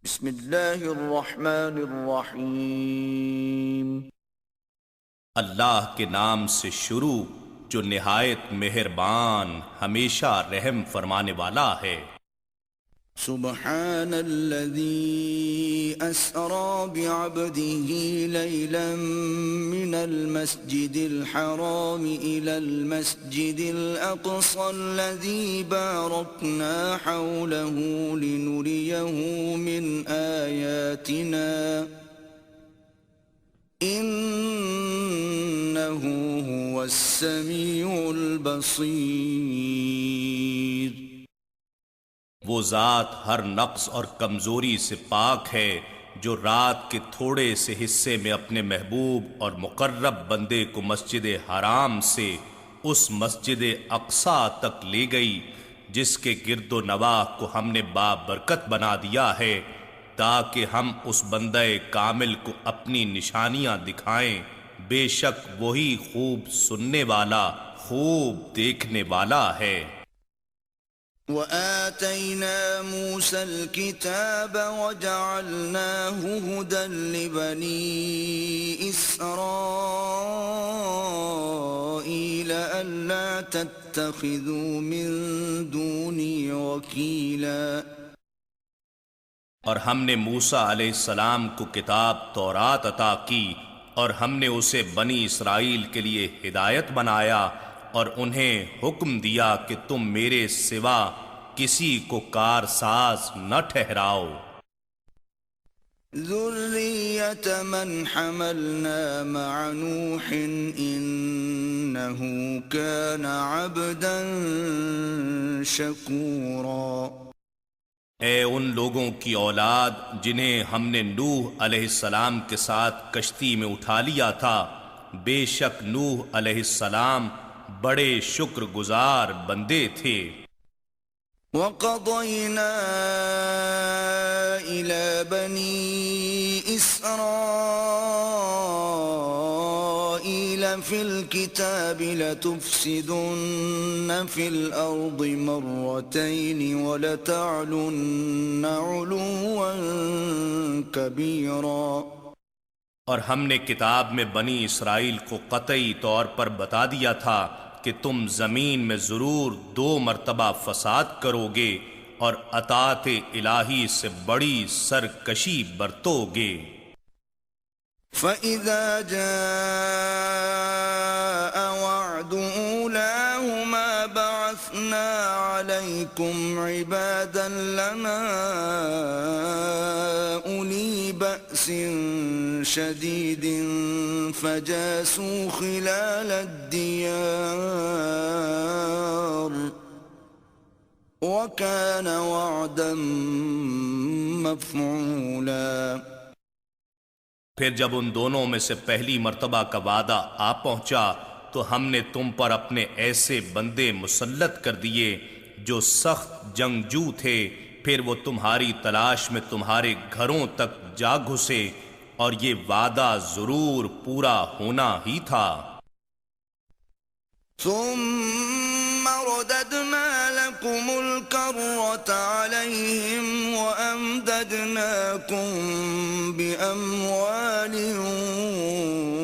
بسم اللہ الرحمن الرحیم۔ اللہ کے نام سے شروع جو نہایت مہربان ہمیشہ رحم فرمانے والا ہے۔ سبحان الذي أسرى بعبده ليلا من المسجد الحرام إلى المسجد الأقصى الذي باركنا حوله لنريه من آياتنا إنه هو السميع البصير۔ وہ ذات ہر نقص اور کمزوری سے پاک ہے جو رات کے تھوڑے سے حصے میں اپنے محبوب اور مقرب بندے کو مسجد حرام سے اس مسجد اقصیٰ تک لے گئی جس کے گرد و نواح کو ہم نے بابرکت بنا دیا ہے تاکہ ہم اس بندے کامل کو اپنی نشانیاں دکھائیں۔ بے شک وہی خوب سننے والا خوب دیکھنے والا ہے۔ وآتينا موسى الكتاب وجعلناه هدى لبني إسرائيل ألا تتخذوا من دوني وكيلا۔ اور ہم نے موسیٰ علیہ السلام کو کتاب تورات عطا کی اور ہم نے اسے بنی اسرائیل کے لیے ہدایت بنایا اور انہیں حکم دیا کہ تم میرے سوا کسی کو کارساز نہ ٹھہراؤ۔ ذریۃ من حملنا مع نوح انہ کان عبدا شکورا۔ اے ان لوگوں کی اولاد جنہیں ہم نے نوح علیہ السلام کے ساتھ کشتی میں اٹھا لیا تھا، بے شک نوح علیہ السلام بڑے شکر گزار بندے تھے۔ وَقَضَيْنَا إِلَى بَنِي إِسْرَائِيلَ فِي الْكِتَابِ لَتُفْسِدُنَّ فِي الْأَرْضِ مَرَّتَيْنِ وَلَتَعْلُنَّ عُلُوًّا كَبِيرًا۔ اور ہم نے کتاب میں بنی اسرائیل کو قطعی طور پر بتا دیا تھا کہ تم زمین میں ضرور 2 مرتبہ فساد کرو گے اور اطاعت الہی سے بڑی سرکشی برتو گے۔ فَإِذَا جَاءَ وَعْدُ أُولَاهُمَا بَعَثْنَا عَلَيْكُمْ عِبَادًا لَنَا أُولِي بَأْسٍ شَدِيدٍ فَجَاسُوا خِلَالَ الدِّيَارِ وَكَانَ وَعْدًا مَفْعُولًا۔ پھر جب ان دونوں میں سے پہلی مرتبہ کا وعدہ آ پہنچا تو ہم نے تم پر اپنے ایسے بندے مسلط کر دیے جو سخت جنگجو تھے، پھر وہ تمہاری تلاش میں تمہارے گھروں تک جا گھسے اور یہ وعدہ ضرور پورا ہونا ہی تھا۔ ثم رددنا لكم الكرة عليهم وأمددناكم بأموال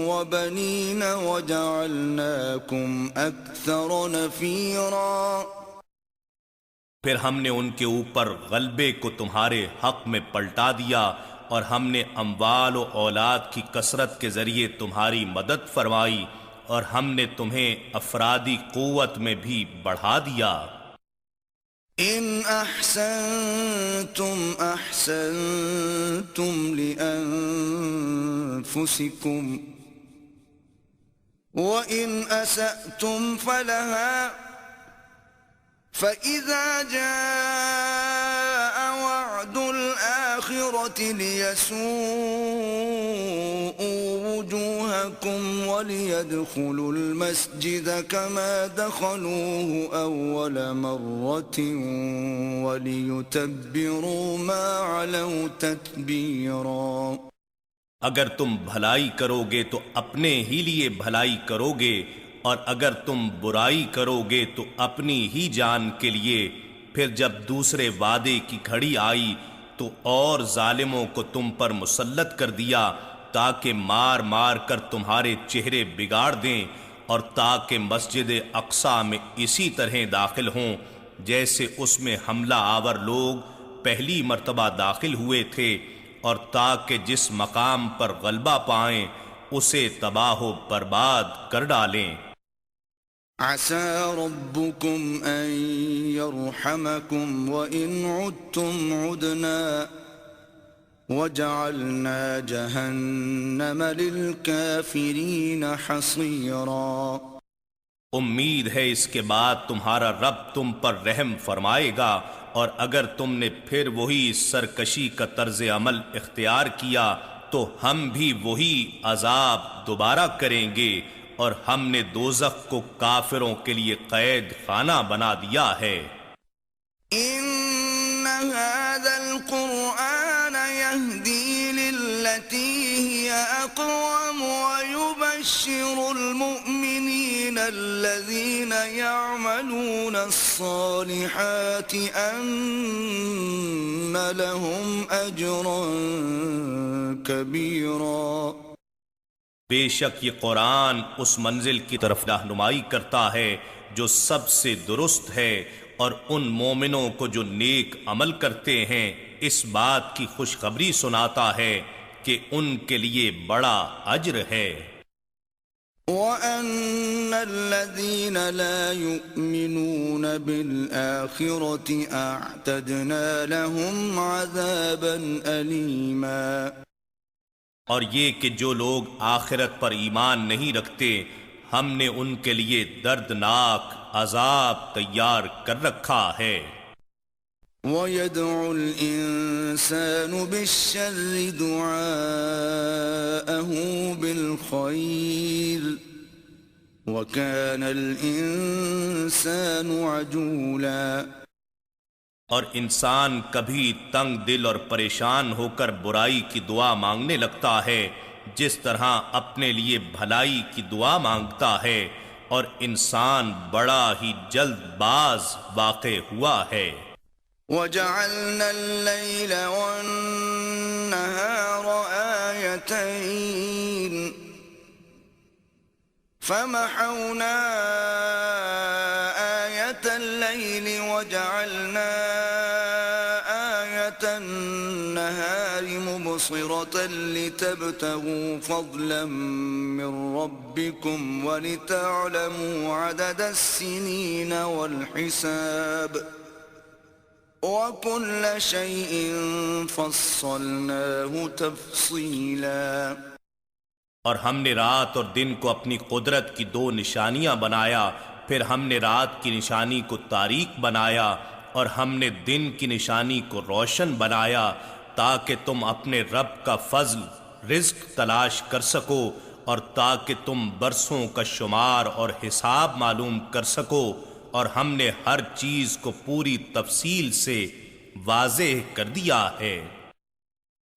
وبنين وجعلناكم أكثر نفيرا۔ پھر ہم نے ان کے اوپر غلبے کو تمہارے حق میں پلٹا دیا اور ہم نے اموال و اولاد کی کثرت کے ذریعے تمہاری مدد فرمائی اور ہم نے تمہیں افرادی قوت میں بھی بڑھا دیا۔ ان احسنتم احسنتم لانفسکم وان اسأتم فلها فإذا جاء وعد الآخرة ليسوءوا وجوهكم وليدخلوا المسجد كما دخلوه أول مرة وليتبروا ما علوا تتبيرا۔ اگر تم بھلائی کرو گے تو اپنے ہی لیے بھلائی کرو گے اور اگر تم برائی کرو گے تو اپنی ہی جان کے لیے۔ پھر جب دوسرے وعدے کی گھڑی آئی تو اور ظالموں کو تم پر مسلط کر دیا تاکہ مار مار کر تمہارے چہرے بگاڑ دیں، اور تاکہ مسجد اقصی میں اسی طرح داخل ہوں جیسے اس میں حملہ آور لوگ پہلی مرتبہ داخل ہوئے تھے، اور تاکہ جس مقام پر غلبہ پائیں اسے تباہ و برباد کر ڈالیں۔ عسى ربكم أن يرحمكم وإن عدتم عدنا وجعلنا جهنم للكافرين حصيرا۔ امید ہے اس کے بعد تمہارا رب تم پر رحم فرمائے گا، اور اگر تم نے پھر وہی سرکشی کا طرز عمل اختیار کیا تو ہم بھی وہی عذاب دوبارہ کریں گے، اور ہم نے دوزخ کو کافروں کے لیے قید خانہ بنا دیا ہے۔ ان هذا القرآن يهدي للتي هي اقوم ويبشر المؤمنين الذين يعملون الصالحات ان لهم اجرا كبيرا۔ بے شک یہ قرآن اس منزل کی طرف رہنمائی کرتا ہے جو سب سے درست ہے، اور ان مومنوں کو جو نیک عمل کرتے ہیں اس بات کی خوشخبری سناتا ہے کہ ان کے لیے بڑا اجر ہے۔ وَأَنَّ الَّذِينَ لَا يُؤْمِنُونَ بِالْآخِرَةِ أَعْتَدْنَا لَهُمْ عَذَابًا أَلِيمًا۔ اور یہ کہ جو لوگ آخرت پر ایمان نہیں رکھتے ہم نے ان کے لیے دردناک عذاب تیار کر رکھا ہے۔ وَيَدْعُ الْإِنسَانُ بِالشَّرِّ دُعَاءَهُ بِالْخَيْرِ وَكَانَ الْإِنسَانُ عَجُولًا۔ اور انسان کبھی تنگ دل اور پریشان ہو کر برائی کی دعا مانگنے لگتا ہے جس طرح اپنے لیے بھلائی کی دعا مانگتا ہے، اور انسان بڑا ہی جلد باز واقع ہوا ہے۔ وَجَعَلْنَا اللَّيْلَ وَالنَّهَارَ آيَتَيْنِ فَمَحَوْنَا آيَةَ اللَّيْلِ وَجَعَلْنَا آيَةَ النَّهَارِ مُبْصِرَةً لِتَبْتَغُوا فَضْلًا مِّن رَّبِّكُمْ وَلِتَعْلَمُوا عَدَدَ السِّنِينَ وَالْحِسَابَ وَكُلَّ شَيْءٍ فَصَّلْنَاهُ تَفْصِيلًا۔ اور ہم نے رات اور دن کو اپنی قدرت کی دو نشانیاں بنایا، پھر ہم نے رات کی نشانی کو تاریک بنایا اور ہم نے دن کی نشانی کو روشن بنایا، تاکہ تم اپنے رب کا فضل رزق تلاش کر سکو، اور تاکہ تم برسوں کا شمار اور حساب معلوم کر سکو، اور ہم نے ہر چیز کو پوری تفصیل سے واضح کر دیا ہے۔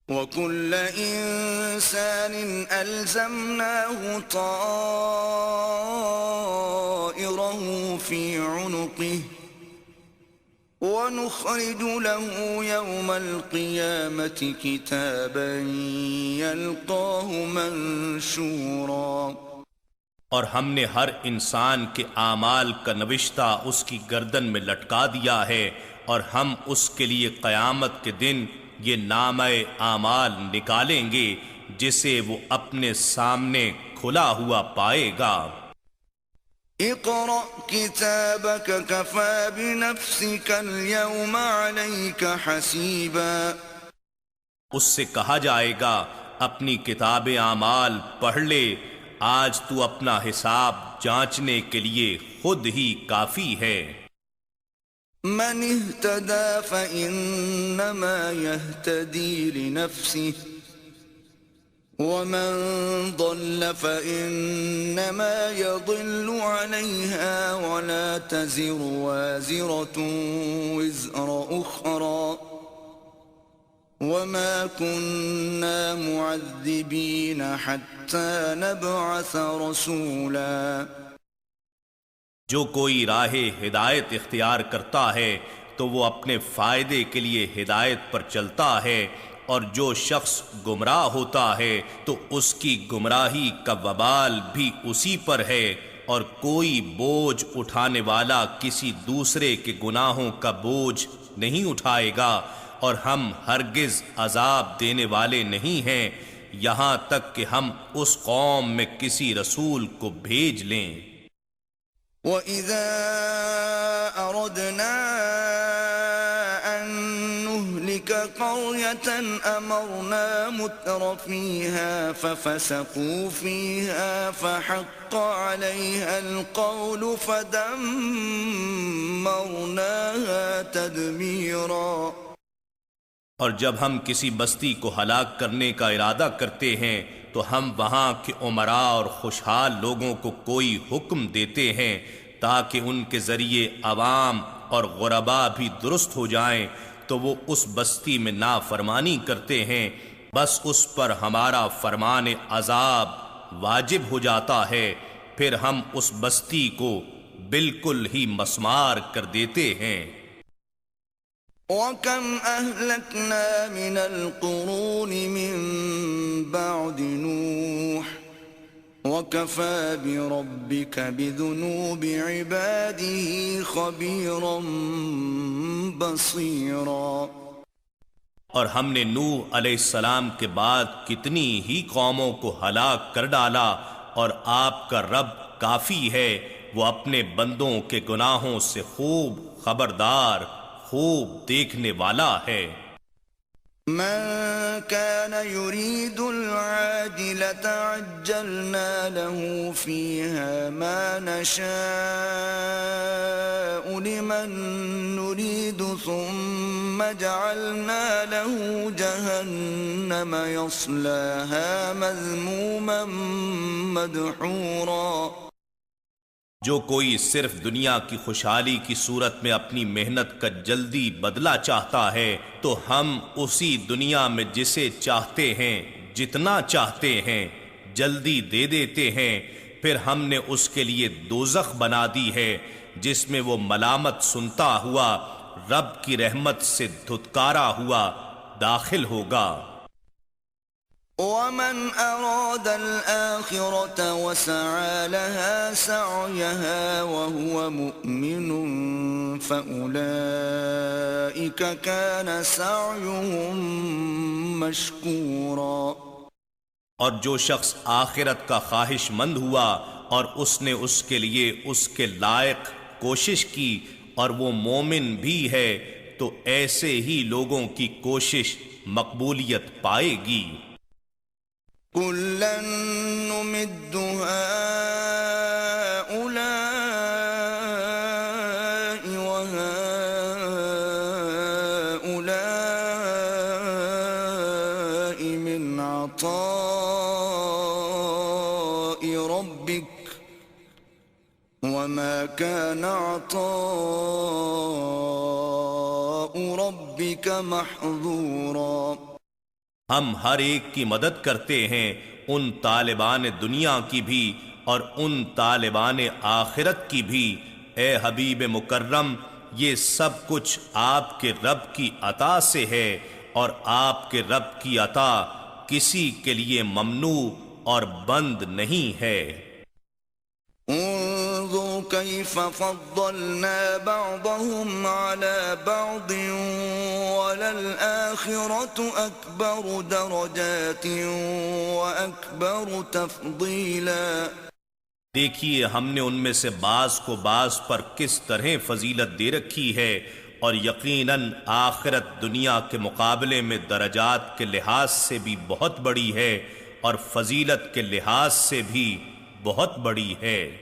وَكُلَّ إِنسَانٍ أَلْزَمْنَاهُ طَائِرَهُ فِي عُنُقِهِ وَنُخْرِجُ لَهُ يَوْمَ الْقِيَامَةِ كِتَابًا يَلْقَاهُ مَنشُورًا۔ اور ہم نے ہر انسان کے اعمال کا نوشتہ اس کی گردن میں لٹکا دیا ہے، اور ہم اس کے لیے قیامت کے دن یہ نامہ اعمال نکالیں گے جسے وہ اپنے سامنے کھلا ہوا پائے گا۔ اقرأ كتابك كفى بنفسك اليوم عليك حسيبا۔ اس سے کہا جائے گا اپنی کتاب اعمال پڑھ لے، آج تو اپنا حساب جانچنے کے لیے خود ہی کافی ہے۔ من اهتدى فإنما يهتدي لنفسه ومن ضل فإنما يضل عليها ولا تزر وازرة وزر أخرى وما كنا معذبين حتى نبعث رسولا۔ جو کوئی راہ ہدایت اختیار کرتا ہے تو وہ اپنے فائدے کے لیے ہدایت پر چلتا ہے، اور جو شخص گمراہ ہوتا ہے تو اس کی گمراہی کا وبال بھی اسی پر ہے، اور کوئی بوجھ اٹھانے والا کسی دوسرے کے گناہوں کا بوجھ نہیں اٹھائے گا، اور ہم ہرگز عذاب دینے والے نہیں ہیں یہاں تک کہ ہم اس قوم میں کسی رسول کو بھیج لیں۔ وَإِذَا أَرَدْنَا أَن نُّهْلِكَ قَرْيَةً أَمَرْنَا مُتْرَ فِيهَا فَفَسَقُوا فِيهَا فَحَقَّ عَلَيْهَا الْقَوْلُ فَدَمَّرْنَاهَا تَدْمِيرًا۔ اور جب ہم کسی بستی کو ہلاک کرنے کا ارادہ کرتے ہیں تو ہم وہاں کے امراء اور خوشحال لوگوں کو کوئی حکم دیتے ہیں تاکہ ان کے ذریعے عوام اور غربا بھی درست ہو جائیں، تو وہ اس بستی میں نافرمانی کرتے ہیں، بس اس پر ہمارا فرمان عذاب واجب ہو جاتا ہے، پھر ہم اس بستی کو بالکل ہی مسمار کر دیتے ہیں۔ وَكَمْ أَهْلَكْنَا مِنَ الْقُرُونِ مِن بَعْدِ نُوحٍ وَكَفَى بِرَبِّكَ بِذُنُوبِ عِبَادِهِ خَبِيرًا بَصِيرًا۔ اور ہم نے نوح علیہ السلام کے بعد کتنی ہی قوموں کو ہلاک کر ڈالا، اور آپ کا رب کافی ہے، وہ اپنے بندوں کے گناہوں سے خوب خبردار، خوب دیکھنے والا ہے۔ من كان يريد العاجلة عجلنا له فيها ما نشاء لمن نريد ثم جعلنا له جهنم يصلاها مذموما مدحورا۔ جو کوئی صرف دنیا کی خوشحالی کی صورت میں اپنی محنت کا جلدی بدلہ چاہتا ہے تو ہم اسی دنیا میں جسے چاہتے ہیں جتنا چاہتے ہیں جلدی دے دیتے ہیں، پھر ہم نے اس کے لیے دوزخ بنا دی ہے جس میں وہ ملامت سنتا ہوا رب کی رحمت سے دھتکارا ہوا داخل ہوگا۔ وَمَنْ أَرَادَ الْآخِرَةَ وَسَعَى لَهَا سَعْيَهَا وَهُوَ مُؤْمِنٌ فَأُولَئِكَ كَانَ سَعْيُهُمْ مَشْكُورًا۔ اور جو شخص آخرت کا خواہش مند ہوا اور اس نے اس کے لیے اس کے لائق کوشش کی اور وہ مومن بھی ہے تو ایسے ہی لوگوں کی کوشش مقبولیت پائے گی۔ كُلًّا نُّمِدُّ هَٰؤُلَاءِ وَهَٰؤُلَاءِ مِنْ عَطَاءِ رَبِّكَ وَمَا كَانَ عَطَاءُ رَبِّكَ مَحْظُورًا۔ ہم ہر ایک کی مدد کرتے ہیں، ان طالبان دنیا کی بھی اور ان طالبان آخرت کی بھی۔ اے حبیب مکرم، یہ سب کچھ آپ کے رب کی عطا سے ہے، اور آپ کے رب کی عطا کسی کے لیے ممنوع اور بند نہیں ہے۔ انظر كيف فضلنا بعضهم على بعض وللآخرة أكبر درجات وأكبر تفضيلا۔ دیکھیے ہم نے ان میں سے بعض کو بعض پر کس طرح فضیلت دے رکھی ہے، اور یقیناً آخرت دنیا کے مقابلے میں درجات کے لحاظ سے بھی بہت بڑی ہے اور فضیلت کے لحاظ سے بھی بہت بڑی ہے۔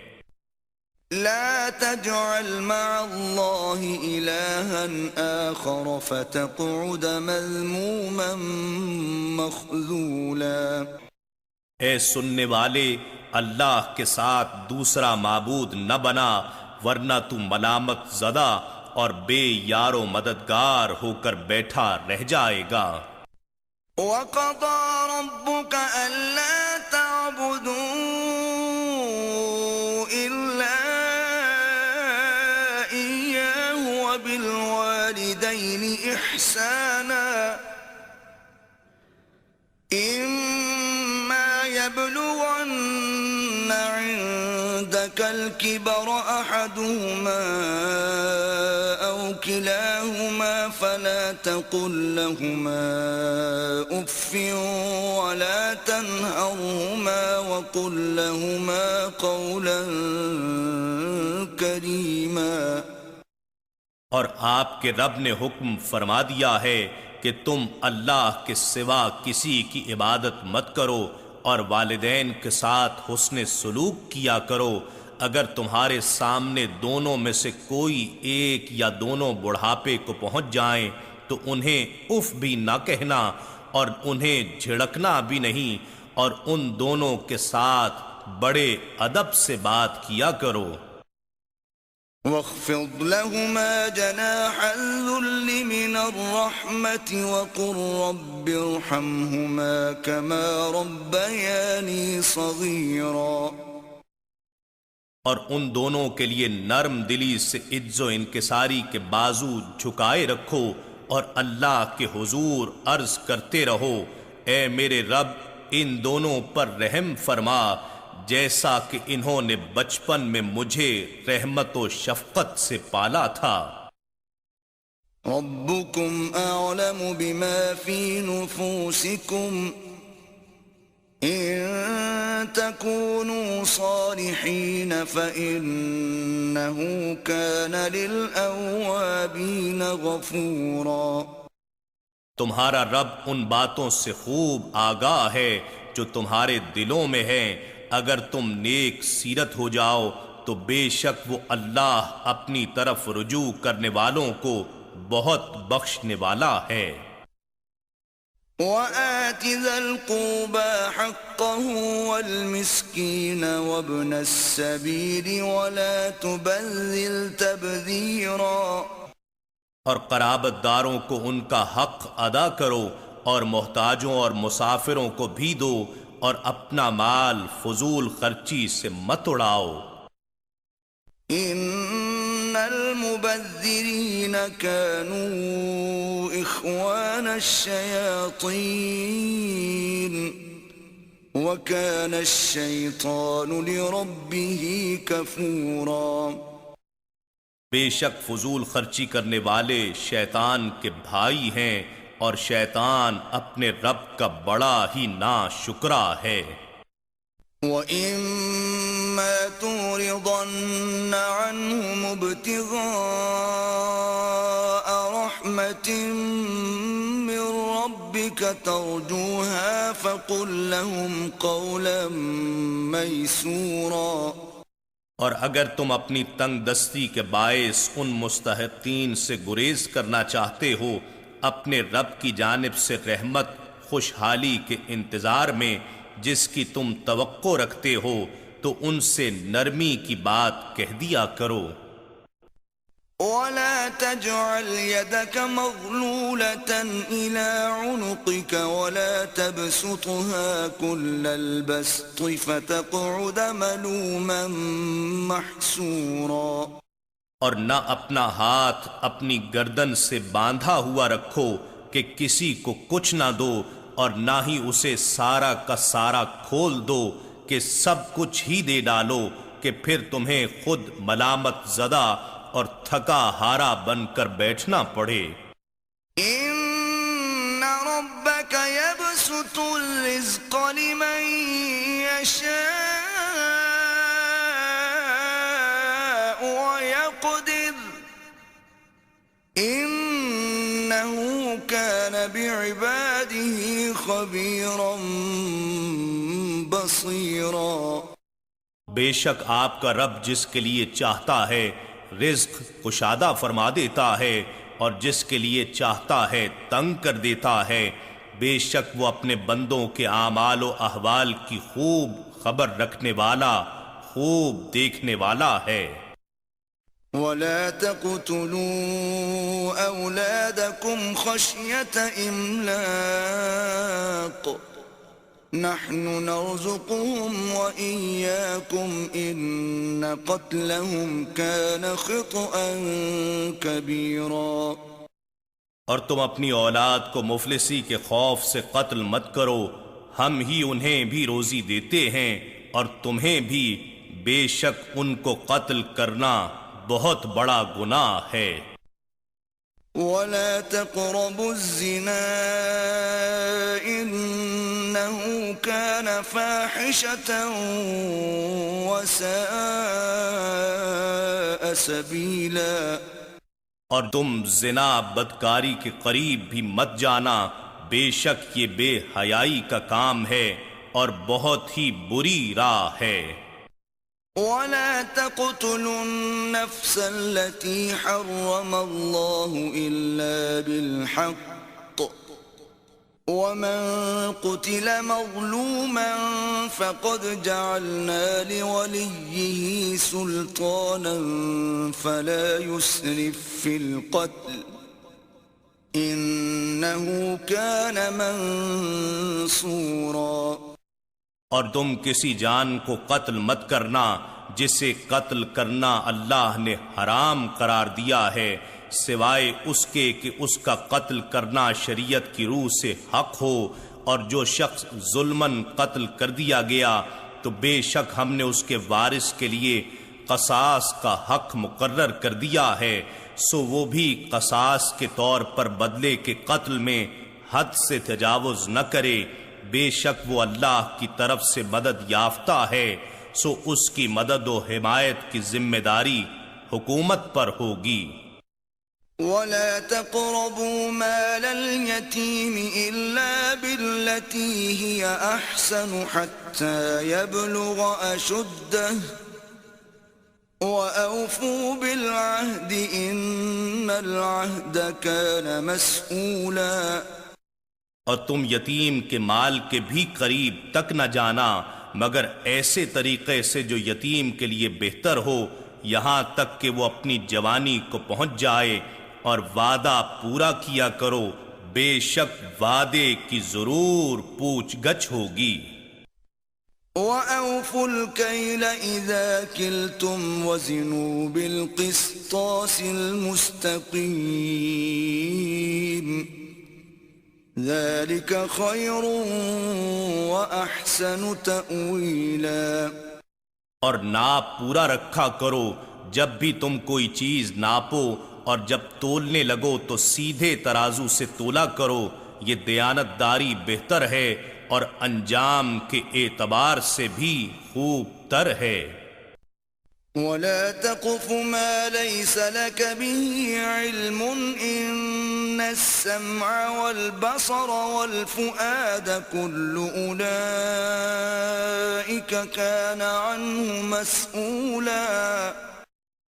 لا تجعل مع الله إلها آخر فتقعد مذموما مخذولا۔ اے سننے والے، اللہ کے ساتھ دوسرا معبود نہ بنا، ورنہ تو ملامت زدہ اور بے یار و مددگار ہو کر بیٹھا رہ جائے گا۔ وَقَضَى رَبُّكَ أَلَّا تَعْبُدُوا إِلَّا إِيَّاهُ وبالوالدين إحسانا إما يبلغن عندك الكبر أحدهما أو كلاهما فلا تقل لهما أف ولا تنهرهما وقل لهما قولا كريما۔ اور آپ کے رب نے حکم فرما دیا ہے کہ تم اللہ کے سوا کسی کی عبادت مت کرو اور والدین کے ساتھ حسن سلوک کیا کرو۔ اگر تمہارے سامنے دونوں میں سے کوئی ایک یا دونوں بڑھاپے کو پہنچ جائیں تو انہیں اف بھی نہ کہنا اور انہیں جھڑکنا بھی نہیں، اور ان دونوں کے ساتھ بڑے ادب سے بات کیا کرو۔ واخفض لهما جناح الذل من الرحمة وقل رب ارحمهما كما ربياني صغيرا۔ اور ان دونوں کے لیے نرم دلی سے عجز و انکساری کے بازو جھکائے رکھو اور اللہ کے حضور عرض کرتے رہو، اے میرے رب ان دونوں پر رحم فرما جیسا کہ انہوں نے بچپن میں مجھے رحمت و شفقت سے پالا تھا۔ ربكم أعلم بما في نفوسكم إن تكونوا صالحين فإنه كان للأوابين غفورا۔ تمہارا رب ان باتوں سے خوب آگاہ ہے جو تمہارے دلوں میں ہیں، اگر تم نیک سیرت ہو جاؤ تو بے شک وہ اللہ اپنی طرف رجوع کرنے والوں کو بہت بخشنے والا ہے۔ وآت ذا القربى حقه والمسكين وابن السبيل ولا تبذل تبذيرا۔ اور قرابت داروں کو ان کا حق ادا کرو اور محتاجوں اور مسافروں کو بھی دو اور اپنا مال فضول خرچی سے مت اڑاؤ۔ ان المبذرین كانوا اخوان الشیاطین وكان الشیطان لربه کفورا۔ بے شک فضول خرچی کرنے والے شیطان کے بھائی ہیں اور شیطان اپنے رب کا بڑا ہی ناشکرا ہے۔ وَإِمَّا تُعْرِضَنَّ عَنْهُمُ ابْتِغَاءَ رَحْمَةٍ مِّن رَّبِّكَ تَرْجُوهَا فَقُل لَّهُمْ قَوْلًا مَّيْسُورًا۔ اور اگر تم اپنی تنگ دستی کے باعث ان مستحقین سے گریز کرنا چاہتے ہو، اپنے رب کی جانب سے رحمت خوشحالی کے انتظار میں جس کی تم توقع رکھتے ہو، تو ان سے نرمی کی بات کہہ دیا کرو۔ وَلَا تَجْعَلْ يَدَكَ مَغْلُولَةً إِلَىٰ عُنُقِكَ وَلَا تَبْسُطْهَا كُلَّ الْبَسْطِ فَتَقْعُدَ مَلُومًا مَّحْسُورًا۔ اور نہ اپنا ہاتھ اپنی گردن سے باندھا ہوا رکھو کہ کسی کو کچھ نہ دو، اور نہ ہی اسے سارا کا سارا کھول دو کہ سب کچھ ہی دے ڈالو کہ پھر تمہیں خود ملامت زدہ اور تھکا ہارا بن کر بیٹھنا پڑے۔ ان ربک یبسط الرزق لمن یشاء ویقدر انہ کان بعباده خبیرا بصیرا۔ بے شک آپ کا رب جس کے لیے چاہتا ہے رزق کشادہ فرما دیتا ہے اور جس کے لیے چاہتا ہے تنگ کر دیتا ہے، بے شک وہ اپنے بندوں کے اعمال و احوال کی خوب خبر رکھنے والا، خوب دیکھنے والا ہے۔ وَلَا تَقْتُلُوا أَوْلَادَكُمْ خَشْيَةَ إِمْلَاقٍ نحن نرزقهم وإياكم إن قتلهم كان خطأ كبيرا۔ اور تم اپنی اولاد کو مفلسی کے خوف سے قتل مت کرو، ہم ہی انہیں بھی روزی دیتے ہیں اور تمہیں بھی، بے شک ان کو قتل کرنا بہت بڑا گناہ ہے۔ ولا تقربوا الزنا إنه كان فاحشة وساء سبيلا۔ اور تم زنا بدکاری کے قریب بھی مت جانا، بے شک یہ بے حیائی کا کام ہے اور بہت ہی بری راہ ہے۔ ولا تقتلوا النفس التي حرم الله إلا بالحق ومن قتل مظلوما فقد جعلنا لوليه سلطانا فلا يسرف في القتل إنه كان منصورا۔ اور تم کسی جان کو قتل مت کرنا جسے قتل کرنا اللہ نے حرام قرار دیا ہے، سوائے اس کے کہ اس کا قتل کرنا شریعت کی روح سے حق ہو، اور جو شخص ظلماً قتل کر دیا گیا تو بے شک ہم نے اس کے وارث کے لیے قصاص کا حق مقرر کر دیا ہے، سو وہ بھی قصاص کے طور پر بدلے کے قتل میں حد سے تجاوز نہ کرے، بے شک وہ اللہ کی طرف سے مدد یافتہ ہے، سو اس کی مدد و حمایت کی ذمہ داری حکومت پر ہوگی۔ ولا تقربوا مال اليتيم إلا بالتي هي أحسن حتى يبلغ أشده وأوفوا بالعهد إن العهد كان مسؤولا۔ اور تم یتیم کے مال کے بھی قریب تک نہ جانا مگر ایسے طریقے سے جو یتیم کے لیے بہتر ہو، یہاں تک کہ وہ اپنی جوانی کو پہنچ جائے، اور وعدہ پورا کیا کرو، بے شک وعدے کی ضرور پوچھ گچھ ہوگی۔ وَأَوْفُوا الْكَيْلَ إِذَا كِلْتُمْ وَزِنُوا بِالْقِسْطَاسِ الْمُسْتَقِيمِ ذَلِكَ خَيْرٌ وَأَحْسَنُ تَأْوِيلًا۔ اور ناپ پورا رکھا کرو، جب بھی تم کوئی چیز ناپو اور جب تولنے لگو تو سیدھے ترازو سے تولا کرو، یہ دیانت داری بہتر ہے اور انجام کے اعتبار سے بھی خوب تر ہے۔ وَلَا تَقْفُ مَا لَيْسَ لَكَ بِهِ عِلْمٌ إِنَّ السَّمْعَ وَالْبَصَرَ وَالْفُؤَادَ كُلُّ أُولَئِكَ كَانَ عَنْهُ مَسْئُولًا۔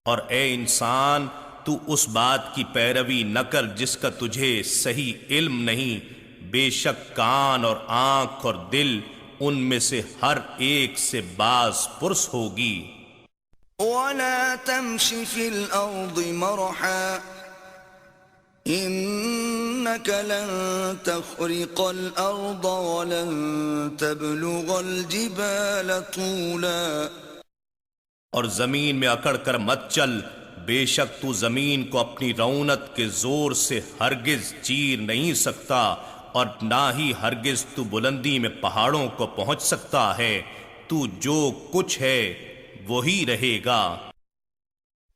اور اے انسان، تو اس بات کی پیروی نہ کر جس کا تجھے صحیح علم نہیں، بے شک کان اور آنکھ اور دل ان میں سے ہر ایک سے باز پرس ہوگی۔ وَلَا تَمْشِ فِي الْأَرْضِ مَرَحًا إِنَّكَ لَن تَخْرِقَ الْأَرْضَ وَلَن تَبْلُغَ الْجِبَالَ طُولًا۔ اور زمین میں اکڑ کر مت چل، بے شک تو زمین کو اپنی رونت کے زور سے ہرگز چیر نہیں سکتا، اور نہ ہی ہرگز تو بلندی میں پہاڑوں کو پہنچ سکتا ہے، تو جو کچھ ہے وہی رہے گا۔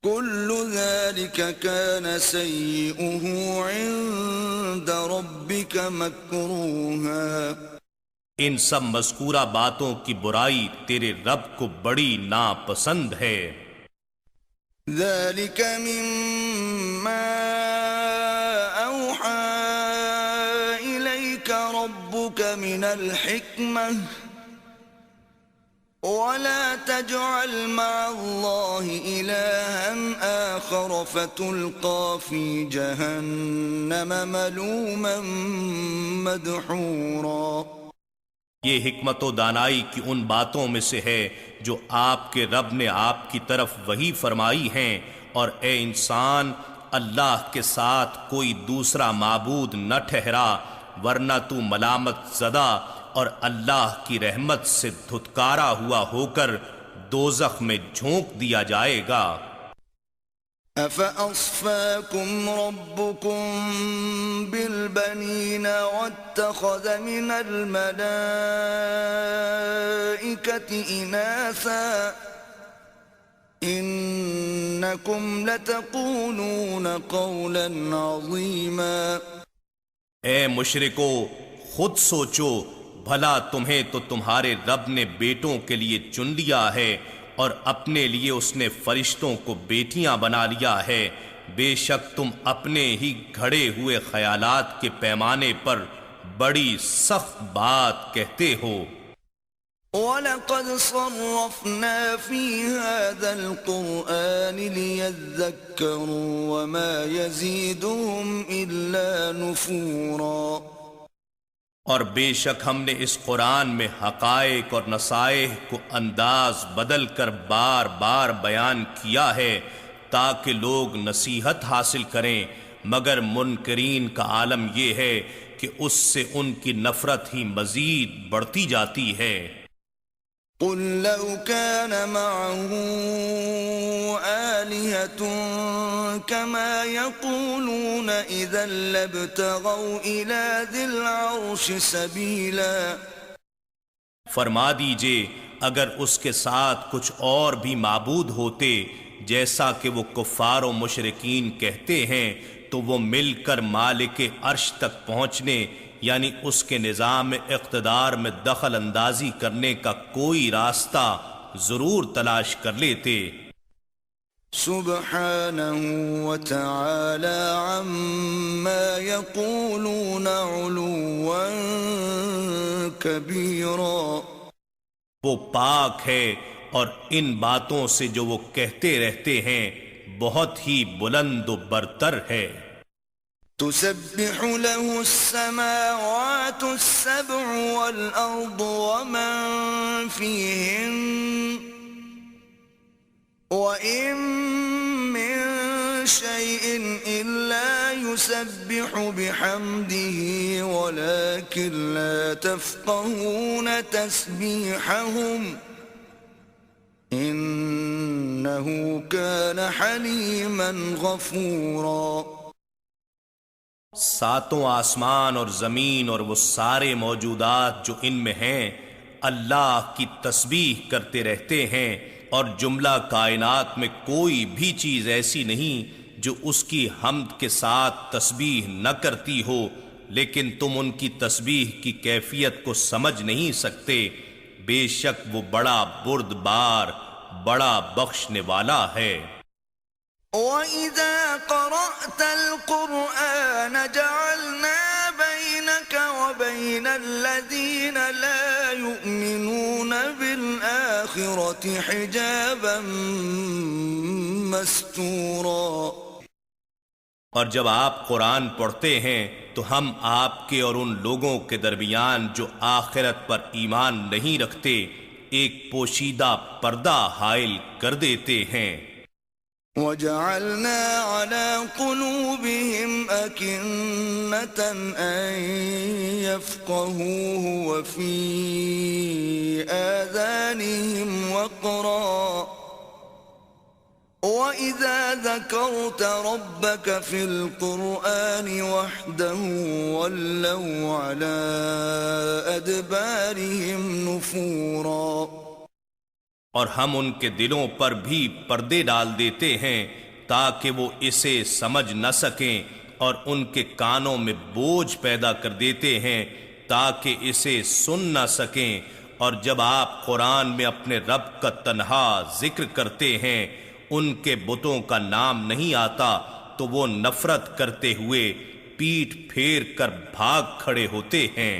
كل ذلك كان سيئه عند ربك مكروها۔ ان سب مذکورہ باتوں کی برائی تیرے رب کو بڑی ناپسند ہے۔ ذلك مما أوحى إليك ربك من الحكمة ولا تجعل مع الله إلها آخر فتلقى في جهنم ملوما مدحورا۔ یہ حکمت و دانائی کی ان باتوں میں سے ہے جو آپ کے رب نے آپ کی طرف وحی فرمائی ہیں، اور اے انسان، اللہ کے ساتھ کوئی دوسرا معبود نہ ٹھہرا، ورنہ تو ملامت زدہ اور اللہ کی رحمت سے دھتکارا ہوا ہو کر دوزخ میں جھونک دیا جائے گا۔ أَفَأَصْفَاكُمْ رَبُّكُمْ بِالْبَنِينَ وَاتَّخَذَ مِنَ الْمَلَائِكَةِ إِنَاثًا إِنَّكُمْ لَتَقُولُونَ قَوْلًا عَظِيمًا۔ اے مشرکو، خود سوچو، بھلا تمہیں تو تمہارے رب نے بیٹوں کے لیے چن لیا ہے اور اپنے لیے اس نے فرشتوں کو بیٹیاں بنا لیا ہے۔ بے شک تم اپنے ہی گھڑے ہوئے خیالات کے پیمانے پر بڑی سخت بات کہتے ہو۔ وَلَقَدْ صَرَّفْنَا فِي هَذَا الْقُرْآنِ لِيَذَّكَّرُوا وَمَا يَزِيدُهُمْ إِلَّا نُفُورًا۔ اور بے شک ہم نے اس قرآن میں حقائق اور نصائح کو انداز بدل کر بار بار بیان کیا ہے تاکہ لوگ نصیحت حاصل کریں، مگر منکرین کا عالم یہ ہے کہ اس سے ان کی نفرت ہی مزید بڑھتی جاتی ہے۔ قُل لَّوْ كَانَ مَعَهُ آلِهَةٌ كَمَا يَقُولُونَ إِذًا لَّابْتَغَوْا إِلَى ذِي الْعَرْشِ سَبِيلًا۔ فرما دیجئے اگر اس کے ساتھ کچھ اور بھی معبود ہوتے جیسا کہ وہ کفار و مشرکین کہتے ہیں تو وہ مل کر مالک عرش تک پہنچنے یعنی اس کے نظام اقتدار میں دخل اندازی کرنے کا کوئی راستہ ضرور تلاش کر لیتے۔ سبحانہ وتعالی عما یقولون علوا کبیرا۔ وہ پاک ہے اور ان باتوں سے جو وہ کہتے رہتے ہیں بہت ہی بلند و برتر ہے۔ تسبح له السماوات السبع والأرض ومن فيهن وإن من شيء إلا يسبح بحمده ولكن لا تفقهون تسبيحهم إنه كان حليما غفورا۔ ساتوں آسمان اور زمین اور وہ سارے موجودات جو ان میں ہیں اللہ کی تسبیح کرتے رہتے ہیں، اور جملہ کائنات میں کوئی بھی چیز ایسی نہیں جو اس کی حمد کے ساتھ تسبیح نہ کرتی ہو، لیکن تم ان کی تسبیح کی کیفیت کو سمجھ نہیں سکتے۔ بے شک وہ بڑا بردبار، بڑا بخشنے والا ہے۔ وَإِذَا قَرَأْتَ الْقُرْآنَ جَعَلْنَا بَيْنَكَ وَبَيْنَ الَّذِينَ لَا يُؤْمِنُونَ بِالْآخِرَةِ حِجَابًا مَسْتُورًا۔ اور جب آپ قرآن پڑھتے ہیں تو ہم آپ کے اور ان لوگوں کے درمیان جو آخرت پر ایمان نہیں رکھتے ایک پوشیدہ پردہ حائل کر دیتے ہیں۔ وَجَعَلْنَا عَلَى قُلُوبِهِمْ أَكِنَّةً أَن يَفْقَهُوهُ وَفِي آذَانِهِمْ وَقْرًا وَإِذَا ذَكَرْتَ رَبَّكَ فِي الْقُرْآنِ وَحْدَهُ وَلَّوْا عَلَى أَدْبَارِهِمْ نُفُورًا۔ اور ہم ان کے دلوں پر بھی پردے ڈال دیتے ہیں تاکہ وہ اسے سمجھ نہ سکیں، اور ان کے کانوں میں بوجھ پیدا کر دیتے ہیں تاکہ اسے سن نہ سکیں، اور جب آپ قرآن میں اپنے رب کا تنہا ذکر کرتے ہیں ان کے بتوں کا نام نہیں آتا تو وہ نفرت کرتے ہوئے پیٹھ پھیر کر بھاگ کھڑے ہوتے ہیں۔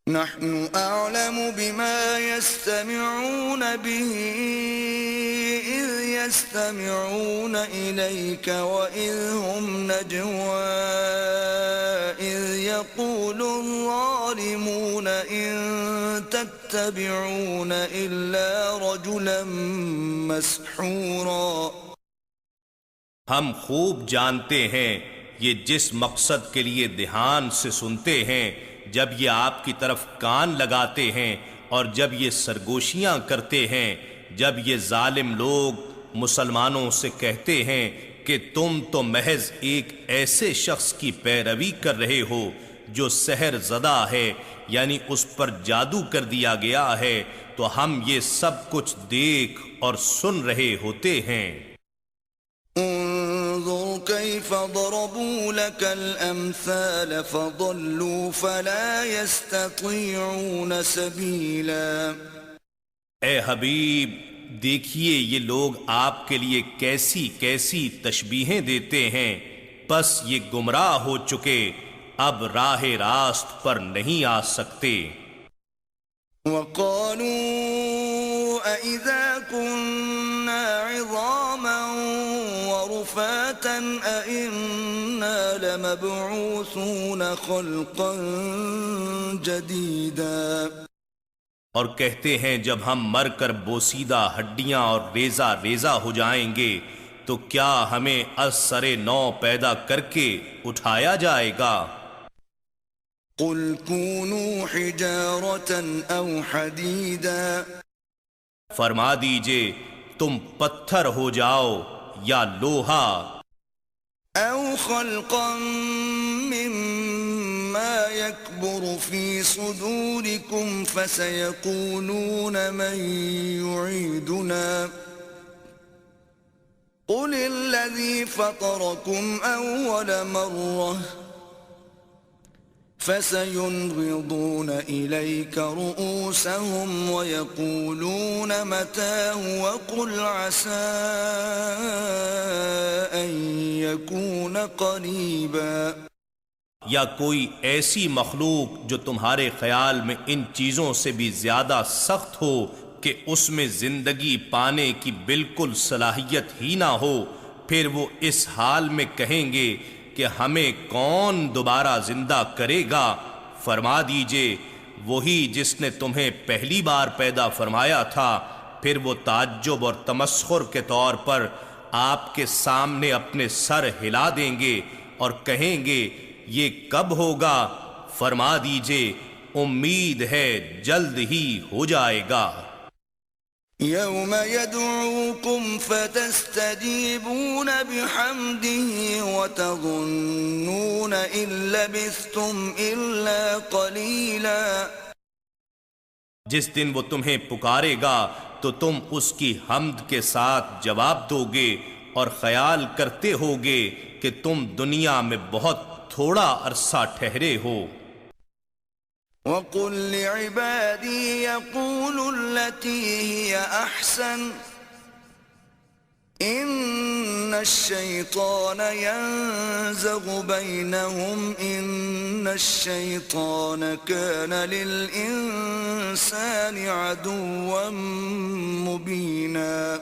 نحن اعلم بما يستمعون به اذ يستمعون اليك واذ هم نجوى اذ يقول الظالمون ان تتبعون الا رجلا مسحورا۔ ہم خوب جانتے ہیں یہ جس مقصد کے لیے دھیان سے سنتے ہیں جب یہ آپ کی طرف کان لگاتے ہیں اور جب یہ سرگوشیاں کرتے ہیں، جب یہ ظالم لوگ مسلمانوں سے کہتے ہیں کہ تم تو محض ایک ایسے شخص کی پیروی کر رہے ہو جو سحر زدہ ہے، یعنی اس پر جادو کر دیا گیا ہے، تو ہم یہ سب کچھ دیکھ اور سن رہے ہوتے ہیں۔ انظر كيف ضربوا لك الأمثال فضلوا فلا يستطيعون سبيلا۔ اے حبیب، دیکھیے یہ لوگ آپ کے لیے کیسی کیسی تشبیہیں دیتے ہیں، پس یہ گمراہ ہو چکے، اب راہ راست پر نہیں آ سکتے۔ وَقَالُوا أَإِذَا كُنَّا عِظَامًا وَرُفَاتًا أَإِنَّا لَمَبْعُوثُونَ خَلْقًا جَدِيدًا۔ اور کہتے ہیں جب ہم مر کر بوسیدہ ہڈیاں اور ریزہ ریزہ ہو جائیں گے تو کیا ہمیں از سر نو پیدا کر کے اٹھایا جائے گا؟ قُلْ كُونُوا حِجَارَةً أَوْ حَدِيدًا، فرما دیجئے تم پتھر ہو جاؤ یا لوہا، أَوْ خَلْقًا مِّمَّا يَكْبُرُ فِي صُدُورِكُمْ فَسَيَقُولُونَ مَن يُعِيدُنَا قُلِ الَّذِي فَطَرَكُمْ أَوَّلَ مَرَّةٍ فَسَيُنْغِضُونَ إِلَيْكَ رُؤُوسَهُمْ وَيَقُولُونَ مَتَىٰ وَقُلْ عَسَىٰ أَن يَكُونَ قَرِيبًا۔ یا کوئی ایسی مخلوق جو تمہارے خیال میں ان چیزوں سے بھی زیادہ سخت ہو کہ اس میں زندگی پانے کی بالکل صلاحیت ہی نہ ہو، پھر وہ اس حال میں کہیں گے کہ ہمیں کون دوبارہ زندہ کرے گا؟ فرما دیجئے وہی جس نے تمہیں پہلی بار پیدا فرمایا تھا، پھر وہ تعجب اور تمسخر کے طور پر آپ کے سامنے اپنے سر ہلا دیں گے اور کہیں گے یہ کب ہوگا؟ فرما دیجئے امید ہے جلد ہی ہو جائے گا۔ يَوْمَ يَدْعُوكُمْ فَتَسْتَجِيبُونَ بِحَمْدِهِ وَتَظُنُّونَ إِن لَّبِثْتُمْ إِلَّا قَلِيلًا۔ جس دن وہ تمہیں پکارے گا تو تم اس کی حمد کے ساتھ جواب دو گے اور خیال کرتے ہوگے کہ تم دنیا میں بہت تھوڑا عرصہ ٹھہرے ہو۔ وَقُل لِّعِبَادِي يَقُولُوا الَّتِي هِيَ أَحْسَنُ إِنَّ الشَّيْطَانَ يَنزَغُ بَيْنَهُمْ إِنَّ الشَّيْطَانَ كَانَ لِلْإِنسَانِ عَدُوًّا مُّبِينًا۔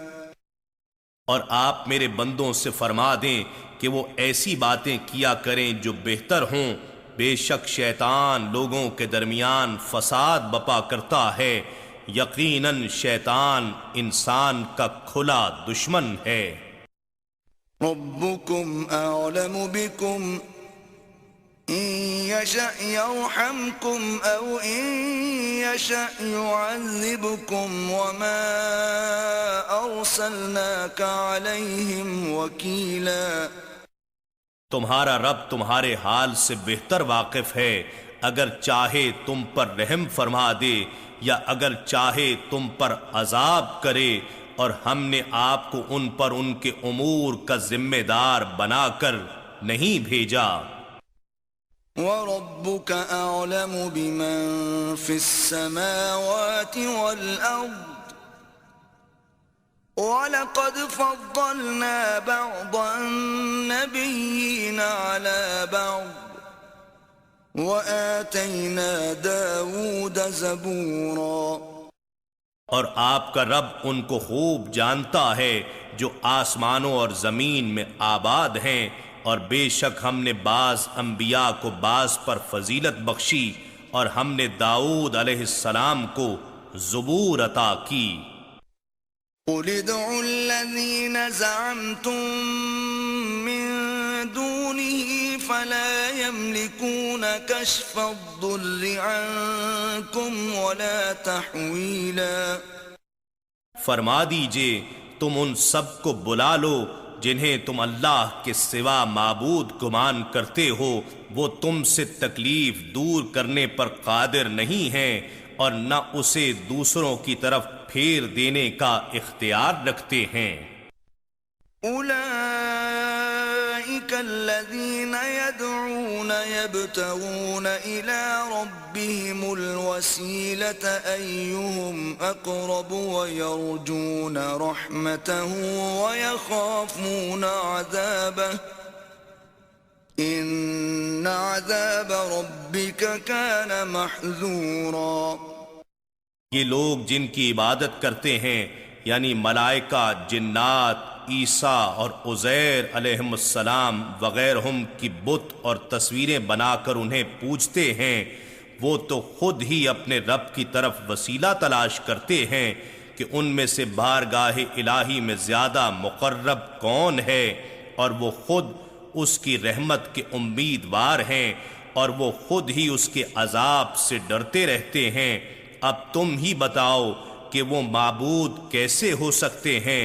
اور آپ میرے بندوں سے فرما دیں کہ وہ ایسی باتیں کیا کریں جو بہتر ہوں، بے شک شیطان لوگوں کے درمیان فساد بپا کرتا ہے، یقیناً شیطان انسان کا کھلا دشمن ہے۔ ربكم أعلم بكم إن يشأ يرحمكم أو إن يشأ يعذبكم وما أرسلناك عليهم وكيلا۔ تمہارا رب تمہارے حال سے بہتر واقف ہے، اگر چاہے تم پر رحم فرما دے یا اگر چاہے تم پر عذاب کرے، اور ہم نے آپ کو ان پر ان کے امور کا ذمہ دار بنا کر نہیں بھیجا۔ وَرَبُّكَ أَعْلَمُ بِمَن فِي السَّمَاوَاتِ وَالْأَرْضِ وَلَقَدْ فَضَّلْنَا بَعْضَ النَّبِيِّينَ عَلَى بَعْضٍ وَآتَيْنَا دَاوُودَ زَبُورًا۔ اور آپ کا رب ان کو خوب جانتا ہے جو آسمانوں اور زمین میں آباد ہیں، اور بے شک ہم نے بعض انبیاء کو بعض پر فضیلت بخشی، اور ہم نے داؤد علیہ السلام کو زبور عطا کی۔ قُلِ ادْعُوا الَّذِينَ زَعَمْتُم مِّن دُونِهِ فلا يملكون كشف الضر عنكم ولا تحويلا. فرما دیجئے تم ان سب کو بلا لو جنہیں تم اللہ کے سوا معبود گمان کرتے ہو، وہ تم سے تکلیف دور کرنے پر قادر نہیں ہیں اور نہ اسے دوسروں کی طرف پھیر دینے کا اختیار رکھتے ہیں۔ أولئك الذين يدعون يبتغون إلى ربهم الوسيلة أيهم أقرب ويرجون رحمته ويخافون عذابه إن عذاب ربك كان محذورا۔ یہ لوگ جن کی عبادت کرتے ہیں یعنی ملائکہ، جنات، عیسیٰ اور عزیر علیہم السلام وغیرہم کی بت اور تصویریں بنا کر انہیں پوجتے ہیں، وہ تو خود ہی اپنے رب کی طرف وسیلہ تلاش کرتے ہیں کہ ان میں سے بارگاہ الہی میں زیادہ مقرب کون ہے، اور وہ خود اس کی رحمت کے امیدوار ہیں اور وہ خود ہی اس کے عذاب سے ڈرتے رہتے ہیں۔ اب تم ہی بتاؤ کہ وہ معبود کیسے ہو سکتے ہیں؟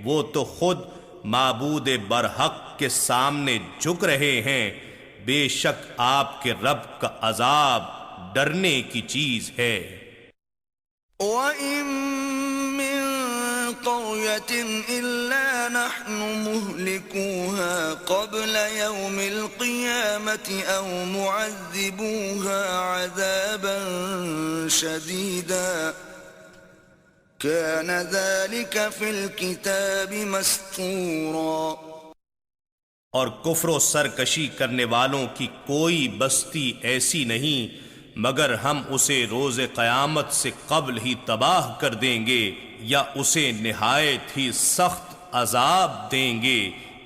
وہ تو خود معبود برحق کے سامنے جھک رہے ہیں۔ بے شک آپ کے رب کا عذاب ڈرنے کی چیز ہے۔ وَإِن مِّن قَرْيَةٍ إِلَّا نَحْنُ مُهْلِكُوهَا قَبْلَ يَوْمِ الْقِيَامَةِ أَوْ مُعَذِّبُوهَا عَذَابًا شَدِيدًا كان ذلك في الكتاب مسطورا۔ اور کفر و سرکشی کرنے والوں کی کوئی بستی ایسی نہیں مگر ہم اسے روز قیامت سے قبل ہی تباہ کر دیں گے یا اسے نہایت ہی سخت عذاب دیں گے۔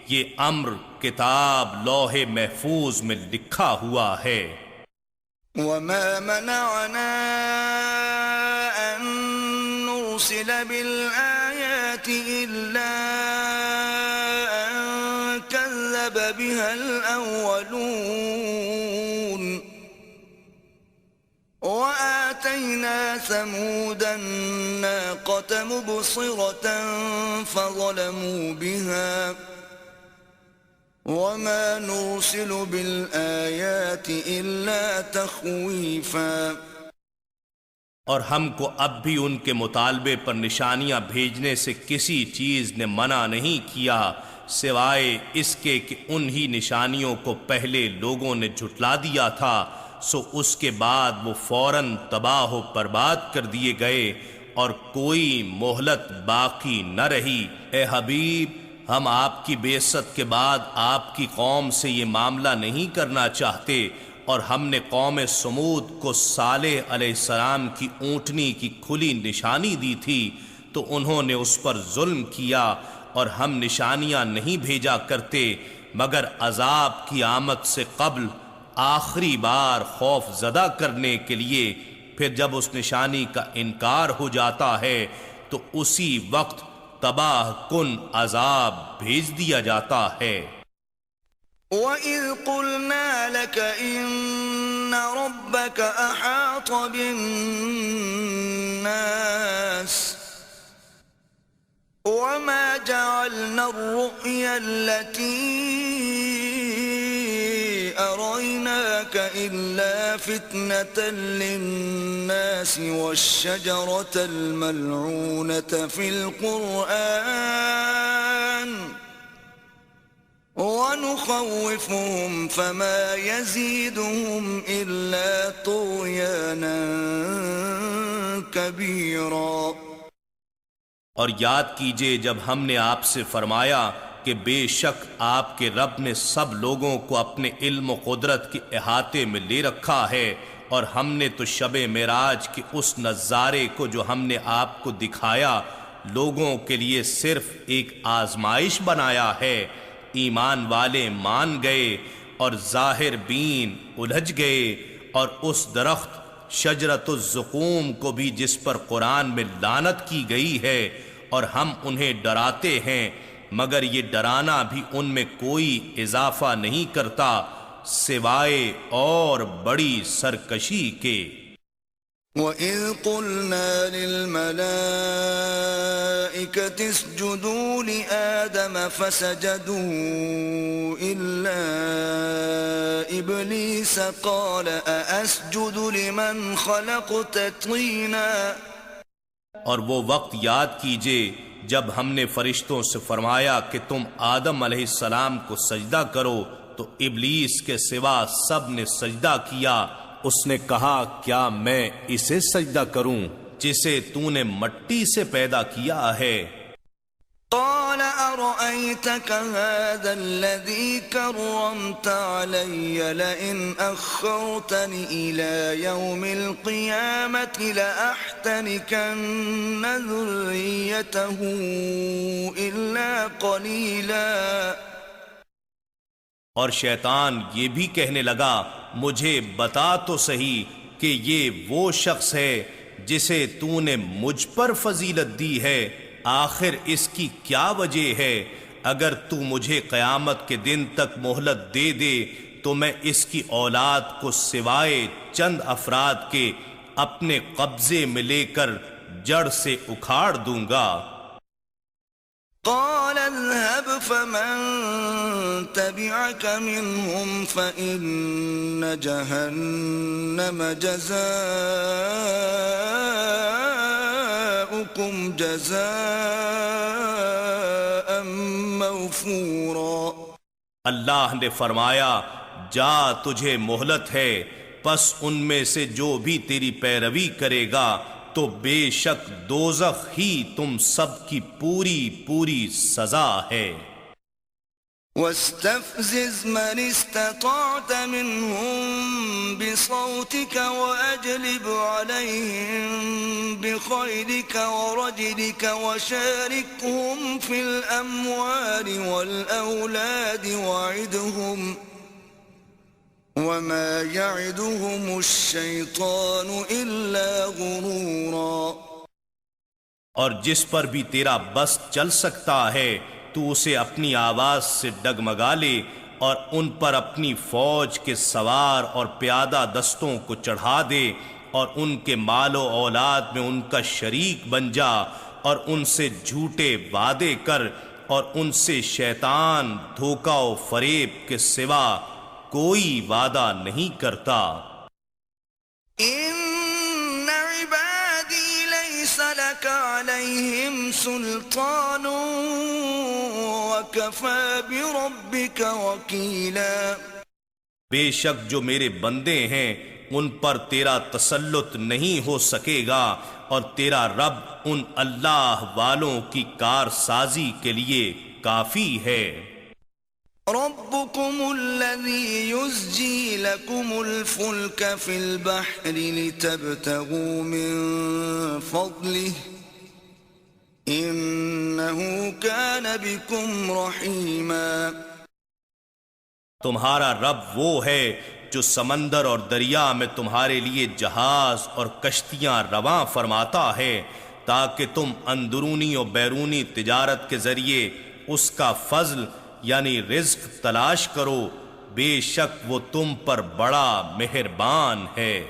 یہ امر کتاب لوح محفوظ میں لکھا ہوا ہے۔ وما منعنا أن نرسل بالآيات إلا أن كذب بها الأولون وآتينا ثمود الناقة مبصرة فظلموا بها وما نرسل بالآيات إلا تخويفا۔ اور ہم کو اب بھی ان کے مطالبے پر نشانیاں بھیجنے سے کسی چیز نے منع نہیں کیا سوائے اس کے کہ انہی نشانیوں کو پہلے لوگوں نے جھٹلا دیا تھا، سو اس کے بعد وہ فوراً تباہ و برباد کر دیے گئے اور کوئی مہلت باقی نہ رہی۔ اے حبیب، ہم آپ کی بعثت کے بعد آپ کی قوم سے یہ معاملہ نہیں کرنا چاہتے، اور ہم نے قوم سمود کو صالح علیہ السلام کی اونٹنی کی کھلی نشانی دی تھی تو انہوں نے اس پر ظلم کیا، اور ہم نشانیاں نہیں بھیجا کرتے مگر عذاب کی آمد سے قبل آخری بار خوف زدہ کرنے کے لیے، پھر جب اس نشانی کا انکار ہو جاتا ہے تو اسی وقت تباہ کن عذاب بھیج دیا جاتا ہے۔ وَإِذْ قُلْنَا لَكَ إِنَّ رَبَّكَ أَحَاطَ بِالنَّاسِ وَمَا جَعَلْنَا الرُّؤْيَا الَّتِي أَرَيْنَاكَ إِلَّا فِتْنَةً لِلنَّاسِ وَالشَّجَرَةَ الْمَلْعُونَةَ فِي الْقُرْآنِ وَنُخَوِّفُهُمْ فَمَا يَزِيدُهُمْ إِلَّا طُغْيَانًا كَبِيرًا۔ اور یاد کیجئے جب ہم نے آپ سے فرمایا کہ بے شک آپ کے رب نے سب لوگوں کو اپنے علم و قدرت کے احاطے میں لے رکھا ہے، اور ہم نے تو شب معراج کے اس نظارے کو جو ہم نے آپ کو دکھایا لوگوں کے لیے صرف ایک آزمائش بنایا ہے۔ ایمان والے مان گئے اور ظاہر بین الجھ گئے، اور اس درخت شجرۃ الزقوم کو بھی جس پر قرآن میں لعنت کی گئی ہے، اور ہم انہیں ڈراتے ہیں مگر یہ ڈرانا بھی ان میں کوئی اضافہ نہیں کرتا، سوائے اور بڑی سرکشی کے۔ وَإِذْ قُلْنَا لِلْمَلَائِكَةِ اسْجُدُوا لِآدَمَ فَسَجَدُوا إِلَّا إِبْلِيسَ قَالَ أَأَسْجُدُ لِمَنْ خَلَقْتَ طِينًا۔ اور وہ وقت یاد کیجئے جب ہم نے فرشتوں سے فرمایا کہ تم آدم علیہ السلام کو سجدہ کرو تو ابلیس کے سوا سب نے سجدہ کیا۔ اس نے کہا کیا میں اسے سجدہ کروں جسے تو نے مٹی سے پیدا کیا ہے؟ قال أرأيتك هذا الذي كرمت علي لئن أخرتني إلى يوم القيامة لأحتنكن ذريته إلا قليلا۔ اور شیطان یہ بھی کہنے لگا مجھے بتا تو صحیح کہ یہ وہ شخص ہے جسے تو نے مجھ پر فضیلت دی ہے، آخر اس کی کیا وجہ ہے؟ اگر تو مجھے قیامت کے دن تک مہلت دے دے تو میں اس کی اولاد کو سوائے چند افراد کے اپنے قبضے میں لے کر جڑ سے اکھاڑ دوں گا۔ قال اذهب فمن تبعك منهم فإن جهنم جزاؤكم جزاء موفورا۔ اللہ نے فرمایا جا تجھے مہلت ہے، پس ان میں سے جو بھی تیری پیروی کرے گا تو بے شک دوزخ ہی تم سب کی پوری پوری سزا ہے۔ واستفزز من استطعت منهم بصوتك وأجلب عليهم بخيلك ورجلك وشاركهم في الأموال والأولاد وعدهم وما يعدهم الشيطان إلا غرورا۔ اور جس پر بھی تیرا بس چل سکتا ہے تو اسے اپنی آواز سے ڈگمگا لے اور ان پر اپنی فوج کے سوار اور پیادہ دستوں کو چڑھا دے اور ان کے مال و اولاد میں ان کا شریک بن جا اور ان سے جھوٹے وعدے کر اور ان سے شیطان دھوکہ و فریب کے سوا کوئی وعدہ نہیں کرتا۔ ان عبادی لیس لک علیہم سلطان وکفی بربک وکیلا۔ بے شک جو میرے بندے ہیں ان پر تیرا تسلط نہیں ہو سکے گا اور تیرا رب ان اللہ والوں کی کارسازی کے لیے کافی ہے۔ ربكم الذي يزجي لكم الفلك في البحر لتبتغوا من فضله إنه كان بكم رحيما۔ تمہارا رب وہ ہے جو سمندر اور دریا میں تمہارے لیے جہاز اور کشتیاں رواں فرماتا ہے تاکہ تم اندرونی و بیرونی تجارت کے ذریعے اس کا فضل یعنی رزق تلاش کرو، بے شک وہ تم پر بڑا مہربان ہے۔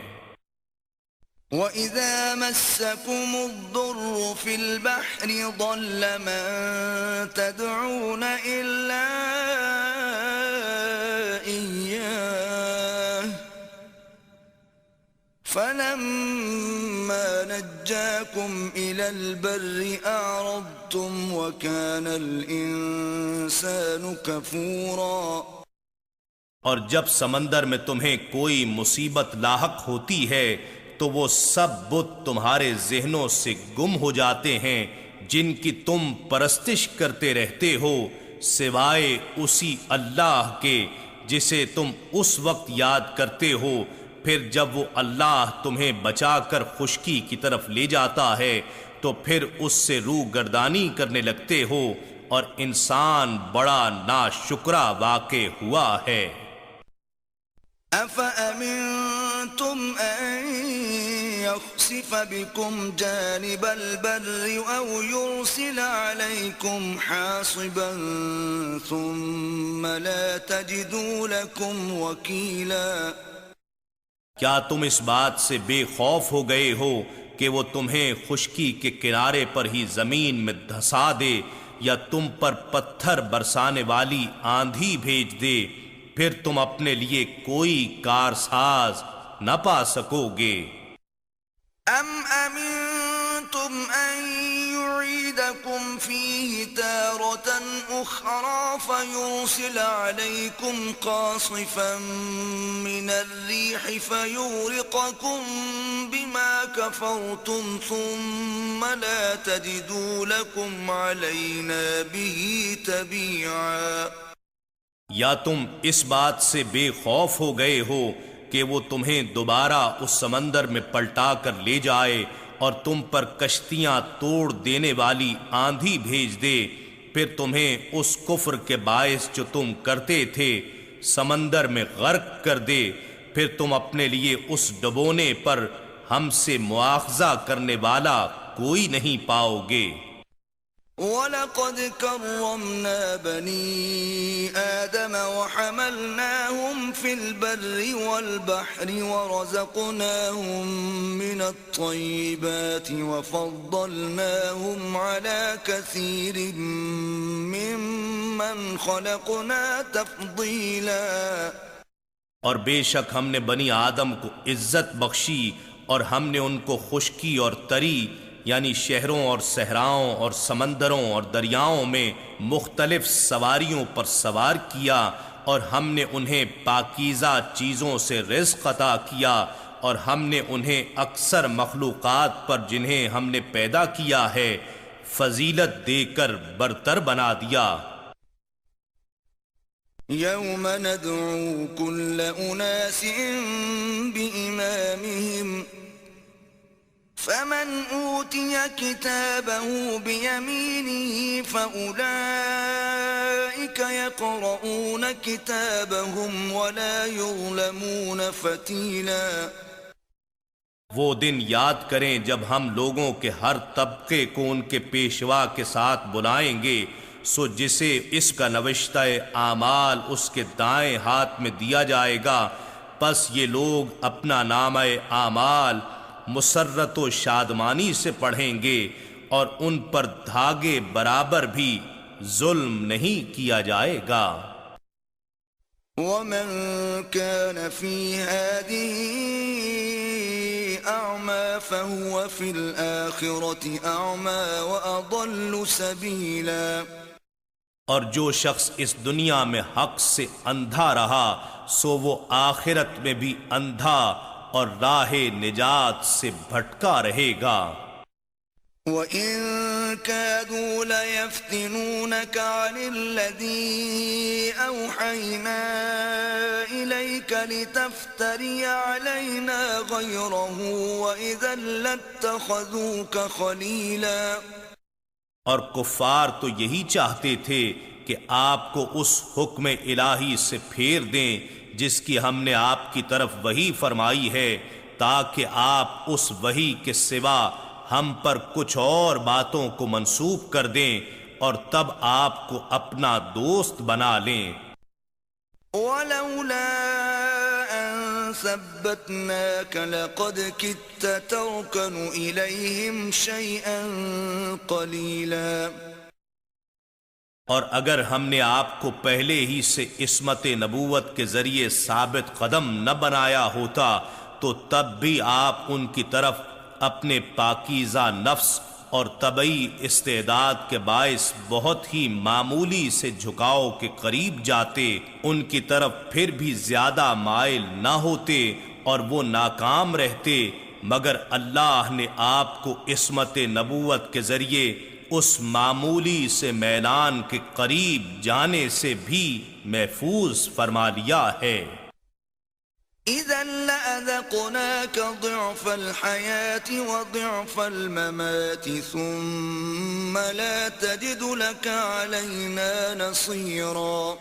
وَإِذَا مَسَّكُمُ الضُّرُّ فِي الْبَحْرِ ضَلَّ مَن تَدْعُونَ إِلَّا إِيَّاهُ فَلَمَّا نَجَّاكُمْ إِلَى الْبَرِّ أَعْرَضْتُمْ وَكَانَ الْإِنسَانُ كَفُورًا۔ اور جب سمندر میں تمہیں کوئی مصیبت لاحق ہوتی ہے تو وہ سب بت تمہارے ذہنوں سے گم ہو جاتے ہیں جن کی تم پرستش کرتے رہتے ہو، سوائے اسی اللہ کے جسے تم اس وقت یاد کرتے ہو پھر جب وہ اللہ تمہیں بچا کر خشکی کی طرف لے جاتا ہے تو پھر اس سے روح گردانی کرنے لگتے ہو، اور انسان بڑا ناشکرا واقع ہوا ہے۔ أَفَأَمِنْتُمْ أَنْ يَخْسِفَ يخسف بكم جانب البر أو يرسل عليكم حاصبا ثم لا تجدوا لكم وكيلا۔ کیا تم اس بات سے بے خوف ہو گئے ہو کہ وہ تمہیں خشکی کے کنارے پر ہی زمین میں دھسا دے یا تم پر پتھر برسانے والی آندھی بھیج دے، پھر تم اپنے لیے کوئی کارساز نہ پا سکو گے؟ ام امنتم ان يعيدكم فيه تارة اخرى فيرسل عليكم قاصفا من الريح فيغرقكم بما كفرتم ثم لا تجدوا لكم علينا به تبيعا۔ یا تم اس بات سے بے خوف ہو گئے ہو کہ وہ تمہیں دوبارہ اس سمندر میں پلٹا کر لے جائے اور تم پر کشتیاں توڑ دینے والی آندھی بھیج دے، پھر تمہیں اس کفر کے باعث جو تم کرتے تھے سمندر میں غرق کر دے، پھر تم اپنے لیے اس ڈبونے پر ہم سے مواخذہ کرنے والا کوئی نہیں پاؤ گے۔ وَلَقَدْ كَرَّمْنَا بَنِي آدَمَ وَحَمَلْنَاهُمْ فِي الْبَرِّ وَالْبَحْرِ وَرَزَقْنَاهُمْ مِنَ الطَّيِّبَاتِ وَفَضَّلْنَاهُمْ عَلَى كَثِيرٍ مِّمَّنْ خَلَقْنَا تَفْضِيلًا۔ اور بے شک ہم نے بنی آدم کو عزت بخشی اور ہم نے ان کو خشکی اور تری یعنی شہروں اور صحراؤں اور سمندروں اور دریاؤں میں مختلف سواریوں پر سوار کیا، اور ہم نے انہیں پاکیزہ چیزوں سے رزق عطا کیا، اور ہم نے انہیں اکثر مخلوقات پر جنہیں ہم نے پیدا کیا ہے فضیلت دے کر برتر بنا دیا۔ یوم ندعو کل اناس بإمامہم فمن أوتي كتابه بيمينه فأولئك يقرؤون كتابهم ولا يظلمون فتيلا۔ وہ دن یاد کریں جب ہم لوگوں کے ہر طبقے کو ان کے پیشوا کے ساتھ بلائیں گے، سو جسے اس کا نوشتہ اعمال اس کے دائیں ہاتھ میں دیا جائے گا، پس یہ لوگ اپنا نامہ اعمال مسرت و شادمانی سے پڑھیں گے، اور ان پر دھاگے برابر بھی ظلم نہیں کیا جائے گا۔ وَمَن كَانَ فِي هَٰذِهِ أَعْمَىٰ فَهُوَ فِي الْآخِرَةِ أَعْمَىٰ وَأَضَلُّ سَبِيلًا۔ اور جو شخص اس دنیا میں حق سے اندھا رہا سو وہ آخرت میں بھی اندھا اور راہ نجات سے بھٹکا رہے گا۔ وَإِن كَادُوا لَيَفْتِنُونَكَ عَنِ الَّذِي أَوْحَيْنَا إِلَيْكَ لِتَفْتَرِيَ عَلَيْنَا غَيْرَهُ وَإِذًا لَاتَّخَذُوكَ خَلِيلًا۔ اور کفار تو یہی چاہتے تھے کہ آپ کو اس حکم الہی سے پھیر دیں جس کی ہم نے آپ کی طرف وحی فرمائی ہے، تاکہ آپ اس وحی کے سوا ہم پر کچھ اور باتوں کو منسوب کر دیں اور تب آپ کو اپنا دوست بنا لیں۔ وَلَوْلَا أَن ثَبَّتْنَاكَ لَقَدْ كِدتَّ تَرْكَنُ إِلَيْهِمْ شَيْئًا قَلِيلًا۔ اور اگر ہم نے آپ کو پہلے ہی سے عصمت نبوت کے ذریعے ثابت قدم نہ بنایا ہوتا تو تب بھی آپ ان کی طرف اپنے پاکیزہ نفس اور طبعی استعداد کے باعث بہت ہی معمولی سے جھکاؤ کے قریب جاتے، ان کی طرف پھر بھی زیادہ مائل نہ ہوتے اور وہ ناکام رہتے، مگر اللہ نے آپ کو عصمت نبوت کے ذریعے اس معمولی سے میلان کے قریب جانے سے بھی محفوظ فرما لیا ہے۔ إِذًا لَأَذَقْنَاكَ ضِعْفَ الْحَيَاةِ وَضِعْفَ الْمَمَاتِ ثُمَّ لَا تَجِدُ لَكَ عَلَيْنَا نَصِيرًا۔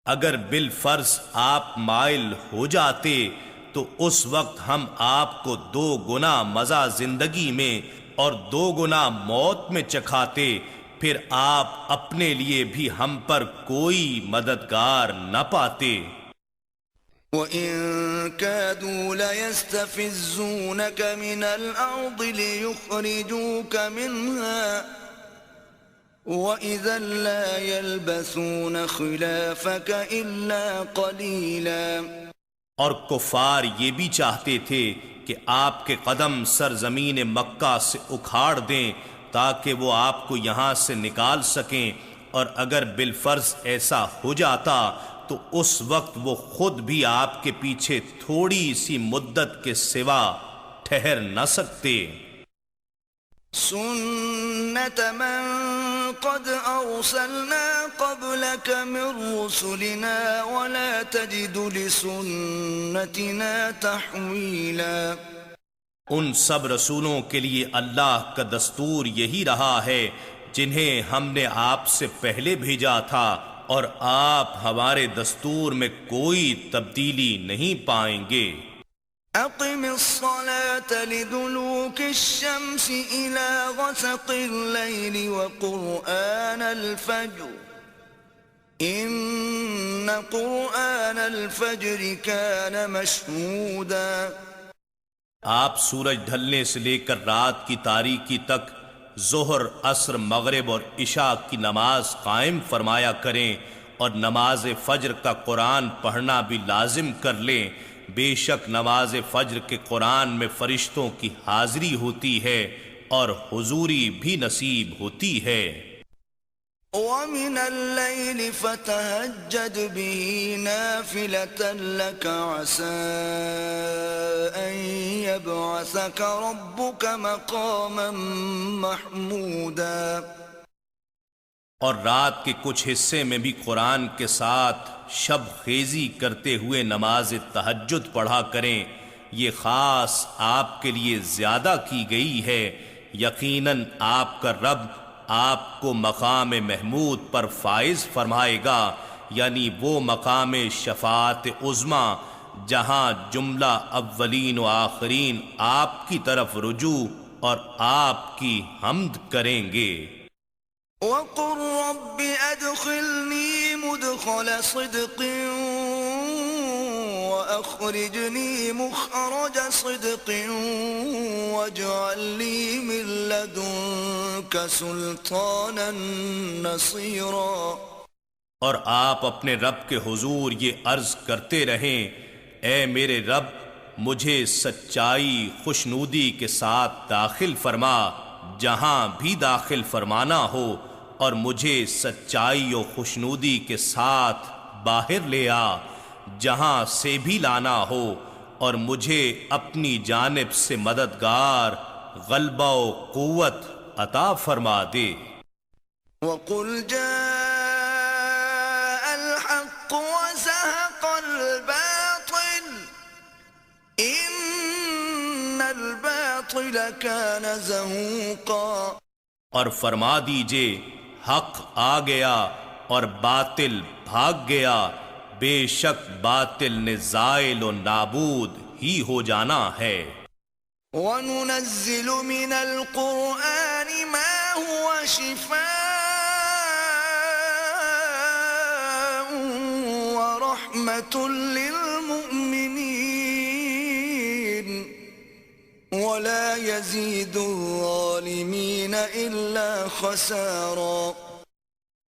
اگر بالفرض آپ مائل ہو جاتے تو اس وقت ہم آپ کو 2 گنا مزہ زندگی میں اور 2 گنا موت میں چکھاتے، پھر آپ اپنے لیے بھی ہم پر کوئی مددگار نہ پاتے۔ وَإِن كَادُوا لَيَسْتَفِزُّونَكَ مِنَ الْأَرْضِ لِيُخْرِجُوكَ مِنْهَا وَإِذًا لَا يَلْبَثُونَ خِلَافَكَ إِلَّا قَلِيلًا۔ اور کفار یہ بھی چاہتے تھے کہ آپ کے قدم سرزمین مکہ سے اکھاڑ دیں تاکہ وہ آپ کو یہاں سے نکال سکیں، اور اگر بالفرض ایسا ہو جاتا تو اس وقت وہ خود بھی آپ کے پیچھے تھوڑی سی مدت کے سوا ٹھہر نہ سکتے۔ سُنَّتَ مَن قَدْ أَرْسَلْنَا قَبْلَكَ مِن رُّسُلِنَا وَلَا تَجِدُ لِسُنَّتِنَا تَحْوِيلًا۔ ان سب رسولوں کے لیے اللہ کا دستور یہی رہا ہے جنہیں ہم نے آپ سے پہلے بھیجا تھا، اور آپ ہمارے دستور میں کوئی تبدیلی نہیں پائیں گے۔ أقم الصلاة لدلوك الشمس إلى غسق الليل وقرآن الفجر إن قرآن الفجر كان مشهودا۔ آپ سورج ڈھلنے سے لے کر رات کی تاریکی تک ظہر، عصر، مغرب اور عشاء کی نماز قائم فرمایا کریں، اور نماز فجر کا قرآن پڑھنا بھی لازم کر لیں۔ بے شک نماز فجر کے قرآن میں فرشتوں کی حاضری ہوتی ہے اور حضوری بھی نصیب ہوتی ہے۔ وَمِنَ اللَّيْلِ فَتَهَجَّدْ بِهِ نَافِلَةً لَكَ عَسَىٰ أَن يَبْعَثَكَ رَبُّكَ مَقَامًا مَحْمُودًا۔ اور رات کے کچھ حصے میں بھی قرآن کے ساتھ شب خیزی کرتے ہوئے نماز تہجد پڑھا کریں، یہ خاص آپ کے لیے زیادہ کی گئی ہے۔ یقیناً آپ کا رب آپ کو مقام محمود پر فائز فرمائے گا، یعنی وہ مقام شفاعت عظمیٰ جہاں جملہ اولین و آخرین آپ کی طرف رجوع اور آپ کی حمد کریں گے۔ وَقُلْ رَبِّ أَدْخِلْنِي مُدْخَلَ صِدْقٍ وَأَخْرِجْنِي مُخْرَجَ صِدْقٍ وَاجْعَل لِّي مِن لَّدُنكَ سُلْطَانًا نَّصِيرًا۔ اور آپ اپنے رب کے حضور یہ عرض کرتے رہیں، اے میرے رب، مجھے سچائی خوشنودی کے ساتھ داخل فرما جہاں بھی داخل فرمانا ہو، اور مجھے سچائی و خوشنودی کے ساتھ باہر لے آ جہاں سے بھی لانا ہو، اور مجھے اپنی جانب سے مددگار، غلبہ و قوت عطا فرما دے۔ وَقُلْ جَاءَ الْحَقُّ وَزَهَقَ الْبَاطِلُ إِنَّ الْبَاطِلَ كَانَ زَهُوقًا۔ اور فرما دیجئے حق آ گیا اور باطل بھاگ گیا، بے شک باطل نے زائل و نابود ہی ہو جانا ہے۔ وَنُنَزِّلُ مِنَ الْقُرْآنِ مَا هُوَ شِفَاءٌ وَرَحْمَةٌ لِّلْمُؤْمِنِينَ وَلَا يَزِيدُ الظَّالِمِينَ إِلَّا خَسَارًا۔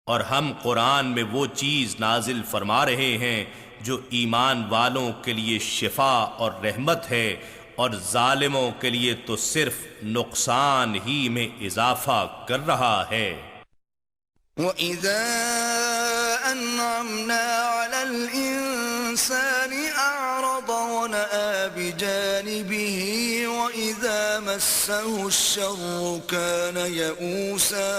اور ہم قرآن میں وہ چیز نازل فرما رہے ہیں جو ایمان والوں کے لیے شفا اور رحمت ہے، اور ظالموں کے لیے تو صرف نقصان ہی میں اضافہ کر رہا ہے۔ وَإِذَا أَنْعَمْنَا عَلَى الْإِنسَانِ أَعْرَضَ وَنَأَىٰ بِجَانِبِهِ وَإِذَا مَسَّهُ الشَّرُّ كَانَ يَئُوسًا۔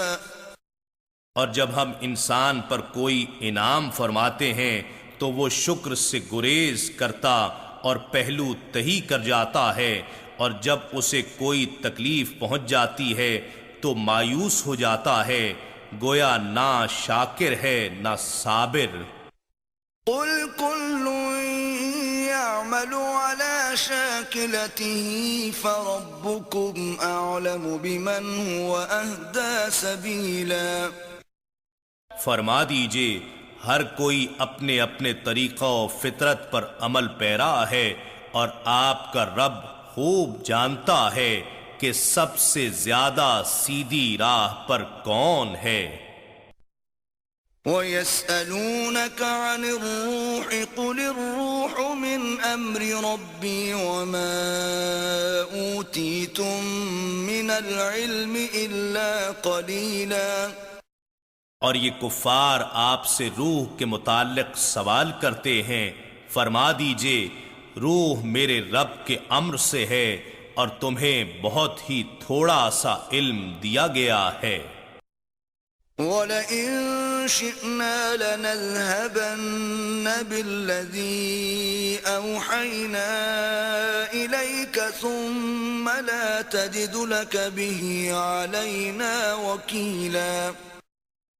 اور جب ہم انسان پر کوئی انعام فرماتے ہیں تو وہ شکر سے گریز کرتا اور پہلو تہی کر جاتا ہے، اور جب اسے کوئی تکلیف پہنچ جاتی ہے تو مایوس ہو جاتا ہے، گویا نہ شاکر ہے نہ صابر۔ قُلْ كُلٌّ يَعْمَلُ عَلَى شاكلته فربكم أعلم بمن هو أهدى سبيلا. فرما دیجئے ہر کوئی اپنے اپنے طریقہ و فطرت پر عمل پیرا ہے، اور آپ کا رب خوب جانتا ہے کہ سب سے زیادہ سیدھی راہ پر کون ہے۔ وَيَسْأَلُونَكَ عَنِ الرُّوحِ قُلِ الرُّوحُ مِنْ أَمْرِ رَبِّي وَمَا أُوتِيتُم مِّنَ الْعِلْمِ إِلَّا قَلِيلًا۔ اور یہ کفار آپ سے روح کے متعلق سوال کرتے ہیں، فرما دیجئے روح میرے رب کے امر سے ہے، اور تمہیں بہت ہی تھوڑا سا علم دیا گیا ہے۔ وَلَئِن شِئْنَا لَنَذْهَبَنَّ بِالَّذِي أَوْحَيْنَا إِلَيْكَ ثُمَّ لَا تَجِدُ لَكَ بِهِ عَلَيْنَا وَكِيلًا۔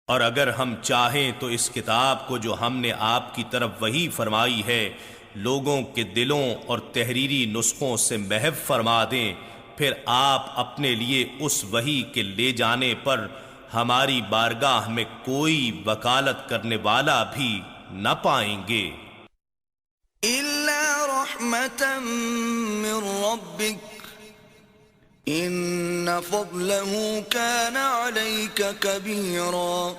اور اگر ہم چاہیں تو اس کتاب کو جو ہم نے آپ کی طرف وحی فرمائی ہے لوگوں کے دلوں اور تحریری نسخوں سے محو فرما دیں، پھر آپ اپنے لیے اس وحی کے لے جانے پر ہماری بارگاہ میں کوئی وکالت کرنے والا بھی نہ پائیں گے۔ إِلَّا رَحْمَةً مِّن رَّبِّكَ إِنَّ فَضْلَهُ كَانَ عَلَيْكَ كَبِيرًا۔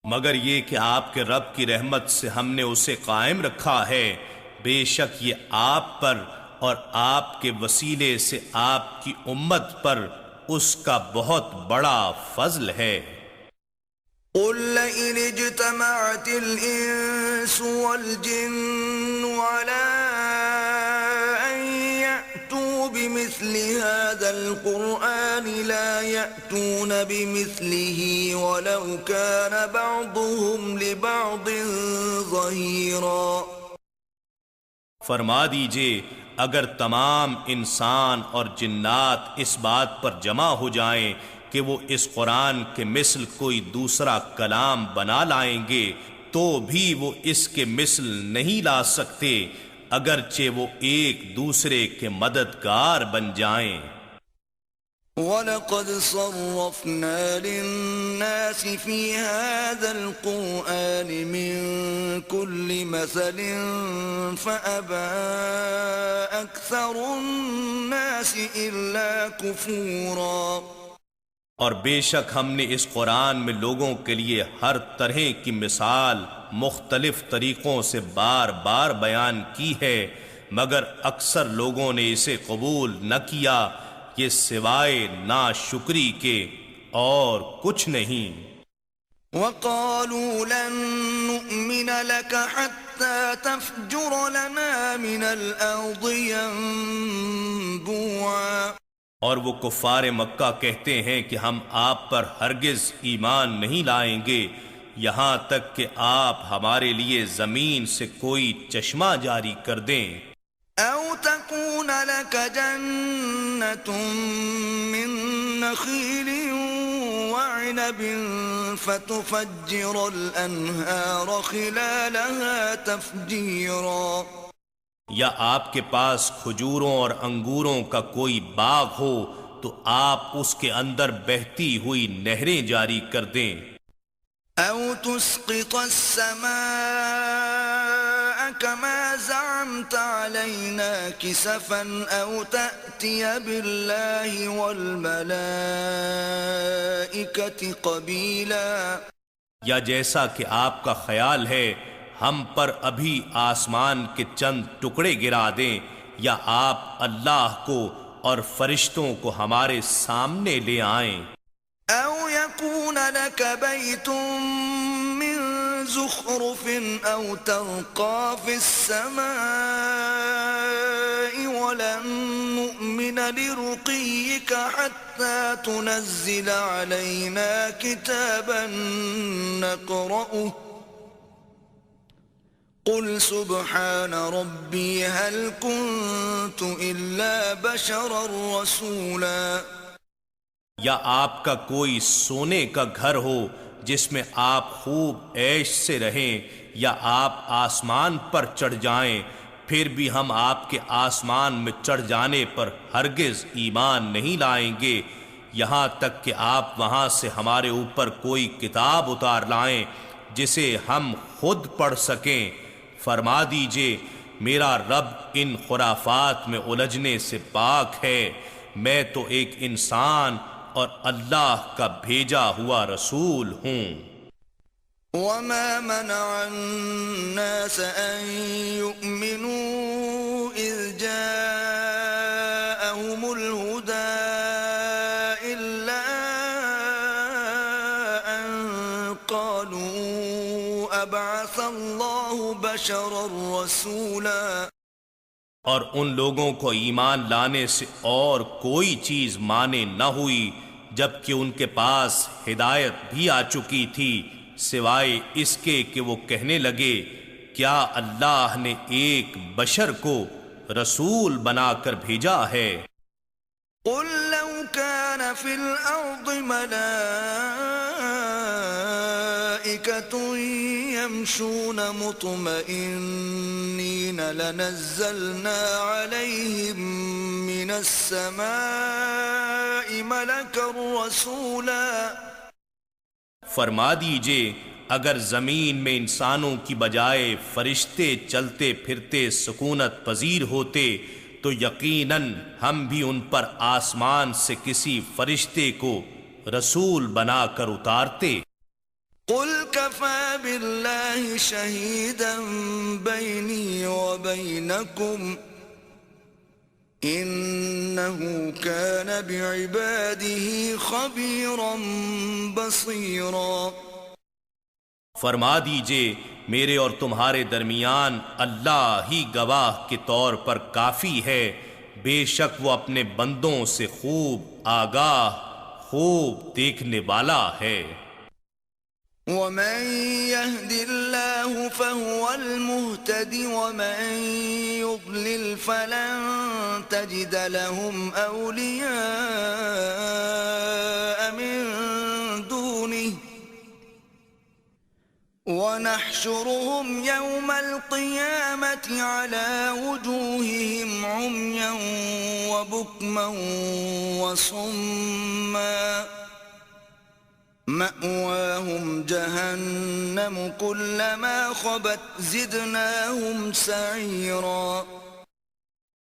مگر یہ کہ آپ کے رب کی رحمت سے ہم نے اسے قائم رکھا ہے، بے شک یہ آپ پر اور آپ کے وسیلے سے آپ کی امت پر اس کا بہت بڑا فضل ہے۔ قُل لَّئِنِ اجْتَمَعَتِ الْإِنسُ وَالْجِنُّ عَلَىٰ أَن يَأْتُوا بِمِثْلِ هَٰذَا الْقُرْآنِ لَا يَأْتُونَ بِمِثْلِهِ وَلَوْ كَانَ بَعْضُهُمْ لِبَعْضٍ ظَهِيرًا۔ فرما دیجئے اگر تمام انسان اور جنات اس بات پر جمع ہو جائیں کہ وہ اس قرآن کے مثل کوئی دوسرا کلام بنا لائیں گے تو بھی وہ اس کے مثل نہیں لا سکتے، اگرچہ وہ ایک دوسرے کے مددگار بن جائیں۔ وَلَقَدْ صَرَّفْنَا لِلنَّاسِ فِي هَذَا الْقُرْآنِ مِنْ كُلِّ مَثَلٍ فَأَبَىٰ أَكْثَرُ النَّاسِ إِلَّا كُفُورًا۔ اور بے شک ہم نے اس قرآن میں لوگوں کے لیے ہر طرح کی مثال مختلف طریقوں سے بار بار بیان کی ہے، مگر اکثر لوگوں نے اسے قبول نہ کیا، یہ سوائے ناشکری کے اور کچھ نہیں۔ وَقَالُوا لَن نُّؤْمِنَ لَكَ حَتَّىٰ تَفْجُرَ لَنَا مِنَ الْأَرْضِ يَنبُوعًا۔ اور وہ کفار مکہ کہتے ہیں کہ ہم آپ پر ہرگز ایمان نہیں لائیں گے یہاں تک کہ آپ ہمارے لیے زمین سے کوئی چشمہ جاری کر دیں۔ أَوْ تَكُونَ لَكَ جَنَّةٌ مِّن نَّخِيلٍ وَعِنَبٍ فَتُفَجِّرَ الْأَنْهَارَ خِلَالَهَا تَفْجِيرًا۔ یا آپ کے پاس کھجوروں اور انگوروں کا کوئی باغ ہو تو آپ اس کے اندر بہتی ہوئی نہریں جاری کر دیں۔ أَوْ تُسْقِطَ السَّمَاءَ كَمَا زَعَمْتَ عَلَيْنَا كِسَفًا أَوْ تَأْتِيَ بِاللَّهِ وَالْمَلَائِكَةِ قَبِيلًا۔ یا جیسا کہ آپ کا خیال ہے ہم پر ابھی آسمان کے چند ٹکڑے گرا دیں، یا آپ اللہ کو اور فرشتوں کو ہمارے سامنے لے آئیں۔ أَوْ يَكُونَ لَكَ بَيْتٌ مِّن زُخْرُفٍ أَوْ تَرْقَىٰ فِي السَّمَاءِ وَلَن نُّؤْمِنَ لِرُقِيِّكَ حَتَّىٰ تُنَزِّلَ عَلَيْنَا كِتَابًا نَّقْرَؤُهُ قُلْ سُبْحَانَ رَبِّي هَلْ كُنتُ إِلَّا بَشَرًا رَّسُولًا۔ یا آپ کا کوئی سونے کا گھر ہو جس میں آپ خوب عیش سے رہیں، یا آپ آسمان پر چڑھ جائیں، پھر بھی ہم آپ کے آسمان میں چڑھ جانے پر ہرگز ایمان نہیں لائیں گے یہاں تک کہ آپ وہاں سے ہمارے اوپر کوئی کتاب اتار لائیں جسے ہم خود پڑھ سکیں۔ فرما دیجئے میرا رب ان خرافات میں الجھنے سے پاک ہے، میں تو ایک انسان اور اللہ کا بھیجا ہوا رسول ہوں۔ وما منع الناس أن يؤمنوا إذ جاءهم الهدى إلا أن قالوا أبعث الله بشرا رسولا۔ اور ان لوگوں کو ایمان لانے سے اور کوئی چیز مانے نہ ہوئی جبکہ ان کے پاس ہدایت بھی آ چکی تھی، سوائے اس کے کہ وہ کہنے لگے کیا اللہ نے ایک بشر کو رسول بنا کر بھیجا ہے۔ قل لو كان في الأرض ملائكة يمشون مطمئنين لنزلنا عليهم من السماء ملكا رسولا۔ فرما دیجئے اگر زمین میں انسانوں کی بجائے فرشتے چلتے پھرتے سکونت پذیر ہوتے تو یقیناً ہم بھی ان پر آسمان سے کسی فرشتے کو رسول بنا کر اتارتے۔ قل كفى بالله شهيدا بيني وبينكم إنه كان بعباده خبيرا بصيرا۔ فرما دیجئے میرے اور تمہارے درمیان اللہ ہی گواہ کے طور پر کافی ہے، بے شک وہ اپنے بندوں سے خوب آگاہ، خوب دیکھنے والا ہے۔ ومن يهد الله فهو المهتد ومن يضلل فلن تجد لهم أولياء من دونه ونحشرهم يوم القيامة على وجوههم عميا وبكما وصما مأواهم جهنم كلما خبت زدناهم سعيرا۔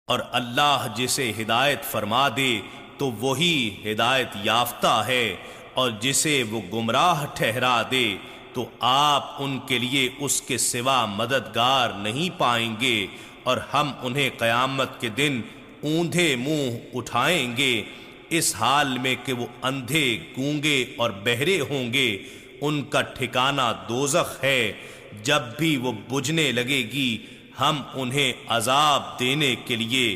اور اللہ جسے ہدایت فرما دے تو وہی ہدایت یافتہ ہے، اور جسے وہ گمراہ ٹھہرا دے تو آپ ان کے لیے اس کے سوا مددگار نہیں پائیں گے، اور ہم انہیں قیامت کے دن اوندھے منہ اٹھائیں گے اس حال میں کہ وہ اندھے، گونگے اور بہرے ہوں گے۔ ان کا ٹھکانہ دوزخ ہے، جب بھی وہ بجھنے لگے گی ہم انہیں عذاب دینے کے لیے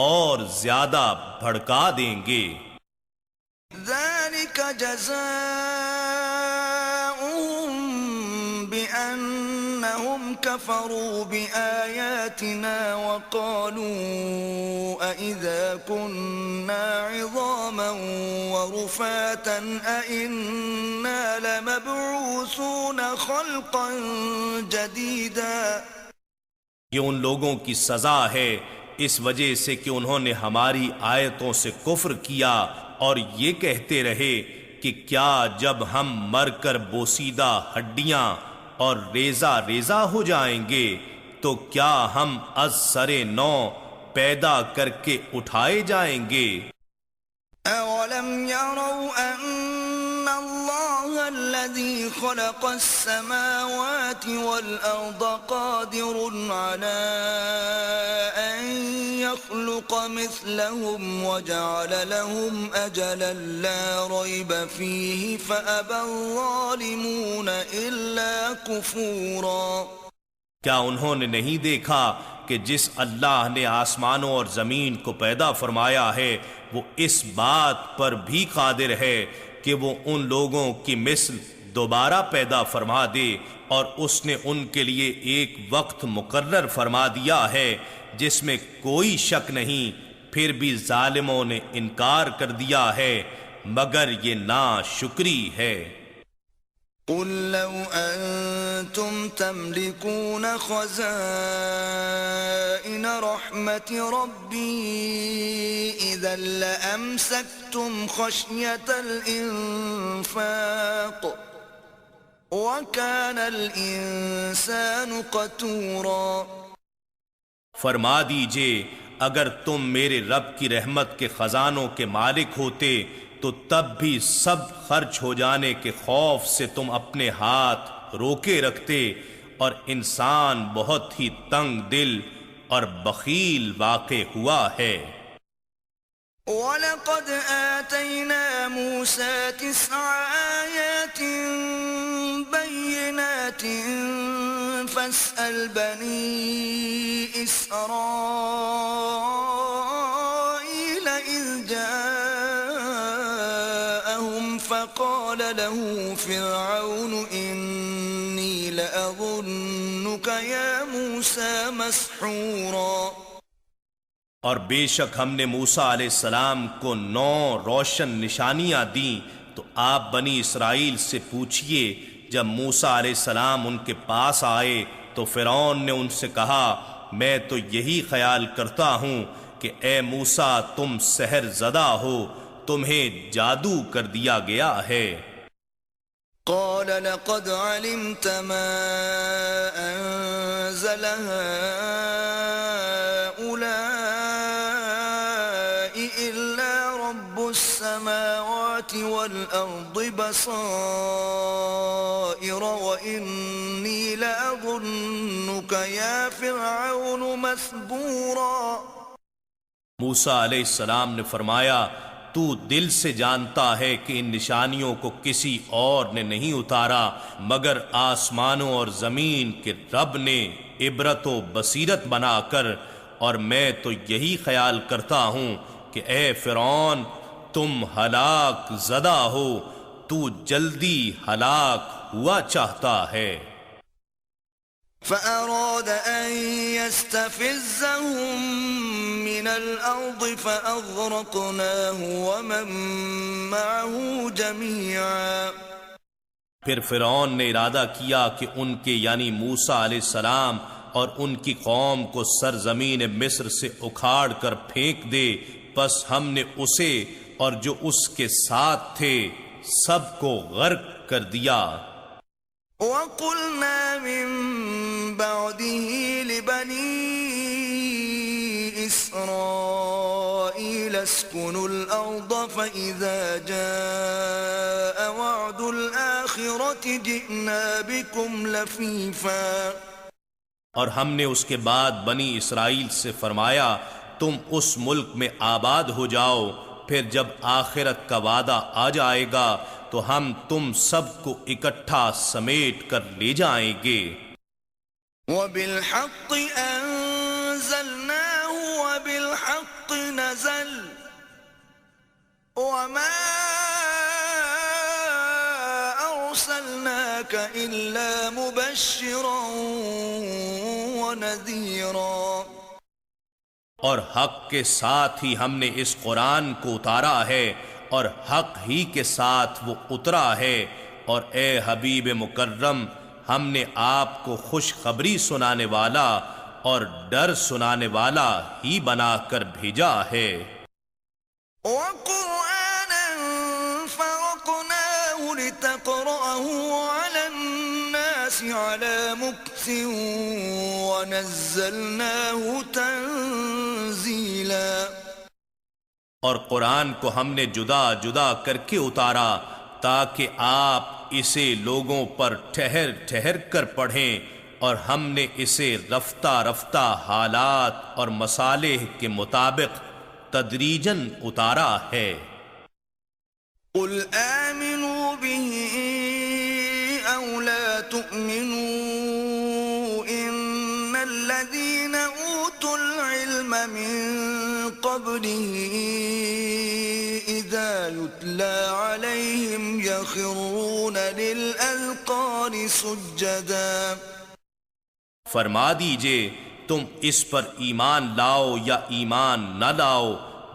اور زیادہ بھڑکا دیں گے۔ ذلك جزاؤهم بأنهم كفروا بآياتنا وقالوا أإذا كنا عظاما ورفاتا أإنا لمبعوثون خلقا جديدا۔ یہ ان لوگوں کی سزا ہے اس وجہ سے کہ انہوں نے ہماری آیتوں سے کفر کیا اور یہ کہتے رہے کہ کیا جب ہم مر کر بوسیدہ ہڈیاں اور ریزہ ریزہ ہو جائیں گے تو کیا ہم از سر نو پیدا کر کے اٹھائے جائیں گے۔ أَوَلَمْ يَرَوْا أَنَّ اللَّهَ الَّذِي خَلَقَ السَّمَاوَاتِ وَالْأَرْضَ قَادِرٌ عَلَىٰ أَن يَخْلُقَ مِثْلَهُمْ وَجَعَلَ لَهُمْ أَجَلًا لَا رَيْبَ فِيهِ فَأَبَى الظَّالِمُونَ إِلَّا كُفُورًا۔ کیا انہوں نے نہیں دیکھا کہ جس اللہ نے آسمانوں اور زمین کو پیدا فرمایا ہے وہ اس بات پر بھی قادر ہے کہ وہ ان لوگوں کی مثل دوبارہ پیدا فرما دے، اور اس نے ان کے لیے ایک وقت مقرر فرما دیا ہے جس میں کوئی شک نہیں، پھر بھی ظالموں نے انکار کر دیا ہے، مگر یہ ناشکری ہے۔ قل لو أنتم تملكون خزائن رحمة ربي إذا لأمسكتم خشية الإنفاق وَكَانَ الْإِنسَانُ قَتُورًا۔ فرما دیجئے اگر تم میرے رب کی رحمت کے خزانوں کے مالک ہوتے تو تب بھی سب خرچ ہو جانے کے خوف سے تم اپنے ہاتھ روکے رکھتے، اور انسان بہت ہی تنگ دل اور بخیل واقع ہوا ہے۔ وَلَقَدْ آتَيْنَا مُوسَى 9 آيَاتٍ بَيِّنَاتٍ فَاسْأَلْ بَنِي إِسْرَائِيلَ إِذْ جَاءَهُمْ فَقَالَ لَهُ فِرْعَوْنُ إِنِّي لَأَظُنُّكَ يَا مُوسَى مَسْحُورًا۔ اور بے شک ہم نے موسیٰ علیہ السلام کو 9 روشن نشانیاں دیں، تو آپ بنی اسرائیل سے پوچھئے جب موسیٰ علیہ السلام ان کے پاس آئے تو فرعون نے ان سے کہا میں تو یہی خیال کرتا ہوں کہ اے موسیٰ تم سحر زدہ ہو، تمہیں جادو کر دیا گیا ہے۔ قال لقد علمت ما أنزل هؤلاء إلا رب السماوات والأرض بصائر وإني لأظنك يا فرعون مثبورا۔ موسیٰ علیہ السلام نے فرمایا تو دل سے جانتا ہے کہ ان نشانیوں کو کسی اور نے نہیں اتارا مگر آسمانوں اور زمین کے رب نے عبرت و بصیرت بنا کر، اور میں تو یہی خیال کرتا ہوں کہ اے فرعون تم ہلاک زدہ ہو، تو جلدی ہلاک ہوا چاہتا ہے۔ فأراد أن يستفزهم من الأرض فأغرقناه ومن معه جميعا۔ پھر فرعون نے ارادہ کیا کہ ان کے یعنی موسیٰ علیہ السلام اور ان کی قوم کو سرزمین مصر سے اکھاڑ کر پھینک دے، بس ہم نے اسے اور جو اس کے ساتھ تھے سب کو غرق کر دیا۔ وَقُلْنَا مِن بَعْدِهِ لِبَنِي إِسْرَائِيلَ اسْكُنُوا الْأَرْضَ فَإِذَا جَاءَ وَعْدُ الْآخِرَةِ جِئْنَا بِكُمْ لَفِيفًا۔ اور ہم نے اس کے بعد بنی اسرائیل سے فرمایا تم اس ملک میں آباد ہو جاؤ، پھر جب آخرت کا وعدہ آ جائے گا تو ہم تم سب کو اکٹھا سمیٹ کر لے جائیں گے۔ وَبِالْحَقِّ أَنزَلْنَاهُ وَبِالْحَقِّ نَزَلَ وَمَا أَرْسَلْنَاكَ إِلَّا مُبَشِّرًا وَنَذِيرًا۔ اور حق کے ساتھ ہی ہم نے اس قرآن کو اتارا ہے، اور حق ہی کے ساتھ وہ اترا ہے، اور اے حبیب مکرم ہم نے آپ کو خوشخبری سنانے والا اور ڈر سنانے والا ہی بنا کر بھیجا ہے۔ وَقُرْآنًا فَرَقْنَاهُ لِتَقْرَأَهُ عَلَى النَّاسِ عَلَى مُكْثٍ وَنَزَّلْنَاهُ تَنزِيلًا۔ اور قرآن کو ہم نے جدا جدا کر کے اتارا تاکہ آپ اسے لوگوں پر ٹھہر ٹھہر کر پڑھیں، اور ہم نے اسے رفتہ رفتہ حالات اور مصالح کے مطابق تدریجاً اتارا ہے۔ قُلْ آمِنُوا بِهِ أَوْ لَا تُؤْمِنُوا إِنَّ الَّذِينَ أُوتُوا الْعِلْمَ مِنْ قَبْلِهِ إِذَا يُتْلَى عَلَيْهِمْ يَخِرُّونَ لِلْأَذْقَانِ سُجَّدًا۔ فرما دیجئے تم اس پر ایمان لاؤ یا ایمان نہ لاؤ،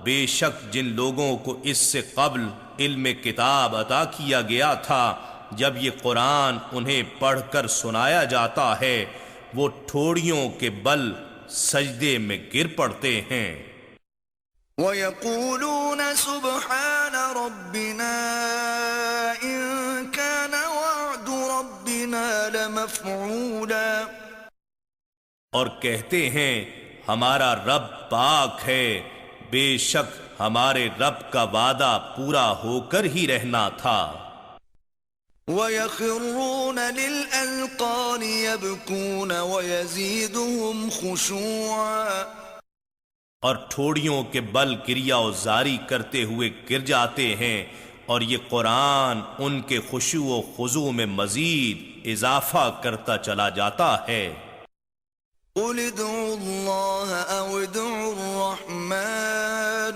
بے شک جن لوگوں کو اس سے قبل علم کتاب عطا کیا گیا تھا جب یہ قرآن انہیں پڑھ کر سنایا جاتا ہے وہ ٹھوڑیوں کے بل سجدے میں گر پڑتے ہیں۔ وَيَقُولُونَ سُبْحَانَ رَبِّنَا إِن كَانَ وَعْدُ رَبِّنَا لَمَفْعُولًا، اور کہتے ہیں ہمارا رب پاک ہے، بے شک ہمارے رب کا وعدہ پورا ہو کر ہی رہنا تھا۔ وَيَخِرُّونَ لِلْأَذْقَانِ يَبْكُونَ وَيَزِيدُهُمْ خُشُوعًا، اور ٹھوڑیوں کے بل کریا و زاری کرتے ہوئے گر جاتے ہیں، اور یہ قرآن ان کے خشوع و خضوع میں مزید اضافہ کرتا چلا جاتا ہے۔ قُلِ ادْعُوا اللَّهَ أَوِ ادْعُوا الرَّحْمَنَ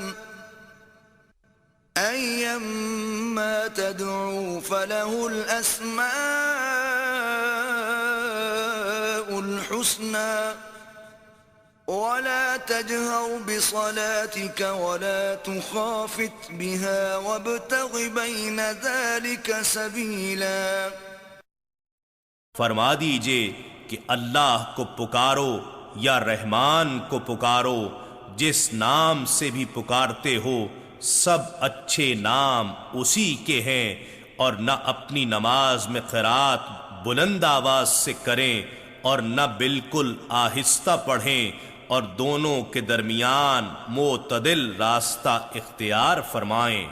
أَيَّمَّا تَدْعُوا فَلَهُ الْأَسْمَاءُ الْحُسْنَى وَلَا تَجْهَرْ بِصَلَاتِكَ وَلَا تُخَافِتْ بِهَا وَابْتَغِ بَيْنَ ذَلِكَ سَبِيلًا۔ فرما دیجئے کہ اللہ کو پکارو یا رحمان کو پکارو، جس نام سے بھی پکارتے ہو سب اچھے نام اسی کے ہیں، اور نہ اپنی نماز میں قرات بلند آواز سے کریں اور نہ بالکل آہستہ پڑھیں، اور دونوں کے درمیان معتدل راستہ اختیار فرمائیں۔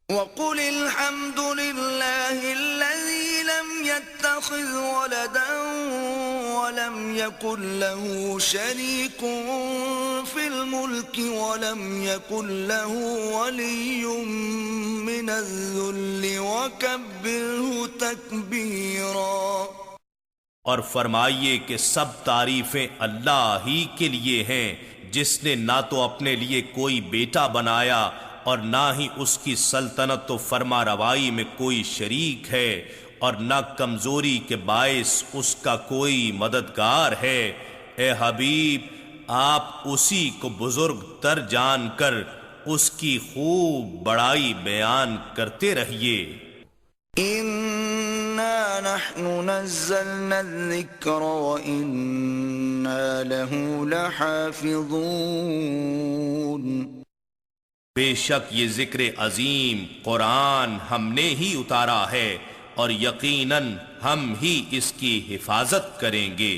وَقُلِ الْحَمْدُ لِلَّهِ الَّذِي لَمْ يَتَّخِذْ وَلَدًا وَلَمْ يَكُنْ لَهُ شَرِيكٌ فِي الْمُلْكِ وَلَمْ يَكُنْ لَهُ وَلِيٌّ مِّنَ الذُّلِّ وَكَبِّرْهُ تَكْبِيرًا۔ اور فرمائیے کہ سب تعریفیں اللہ ہی کے لیے ہیں، جس نے نہ تو اپنے لیے کوئی بیٹا بنایا اور نہ ہی اس کی سلطنت و فرما روائی میں کوئی شریک ہے، اور نہ کمزوری کے باعث اس کا کوئی مددگار ہے۔ اے حبیب، آپ اسی کو بزرگ تر جان کر اس کی خوب بڑائی بیان کرتے رہیے۔ إِنَّا نَحْنُ نَزَّلْنَا الذِّكْرَ وَإِنَّا لَهُ لَحَافِظُونَ۔ بے شک یہ ذکر عظیم قرآن ہم نے ہی اتارا ہے، اور یقیناً ہم ہی اس کی حفاظت کریں گے۔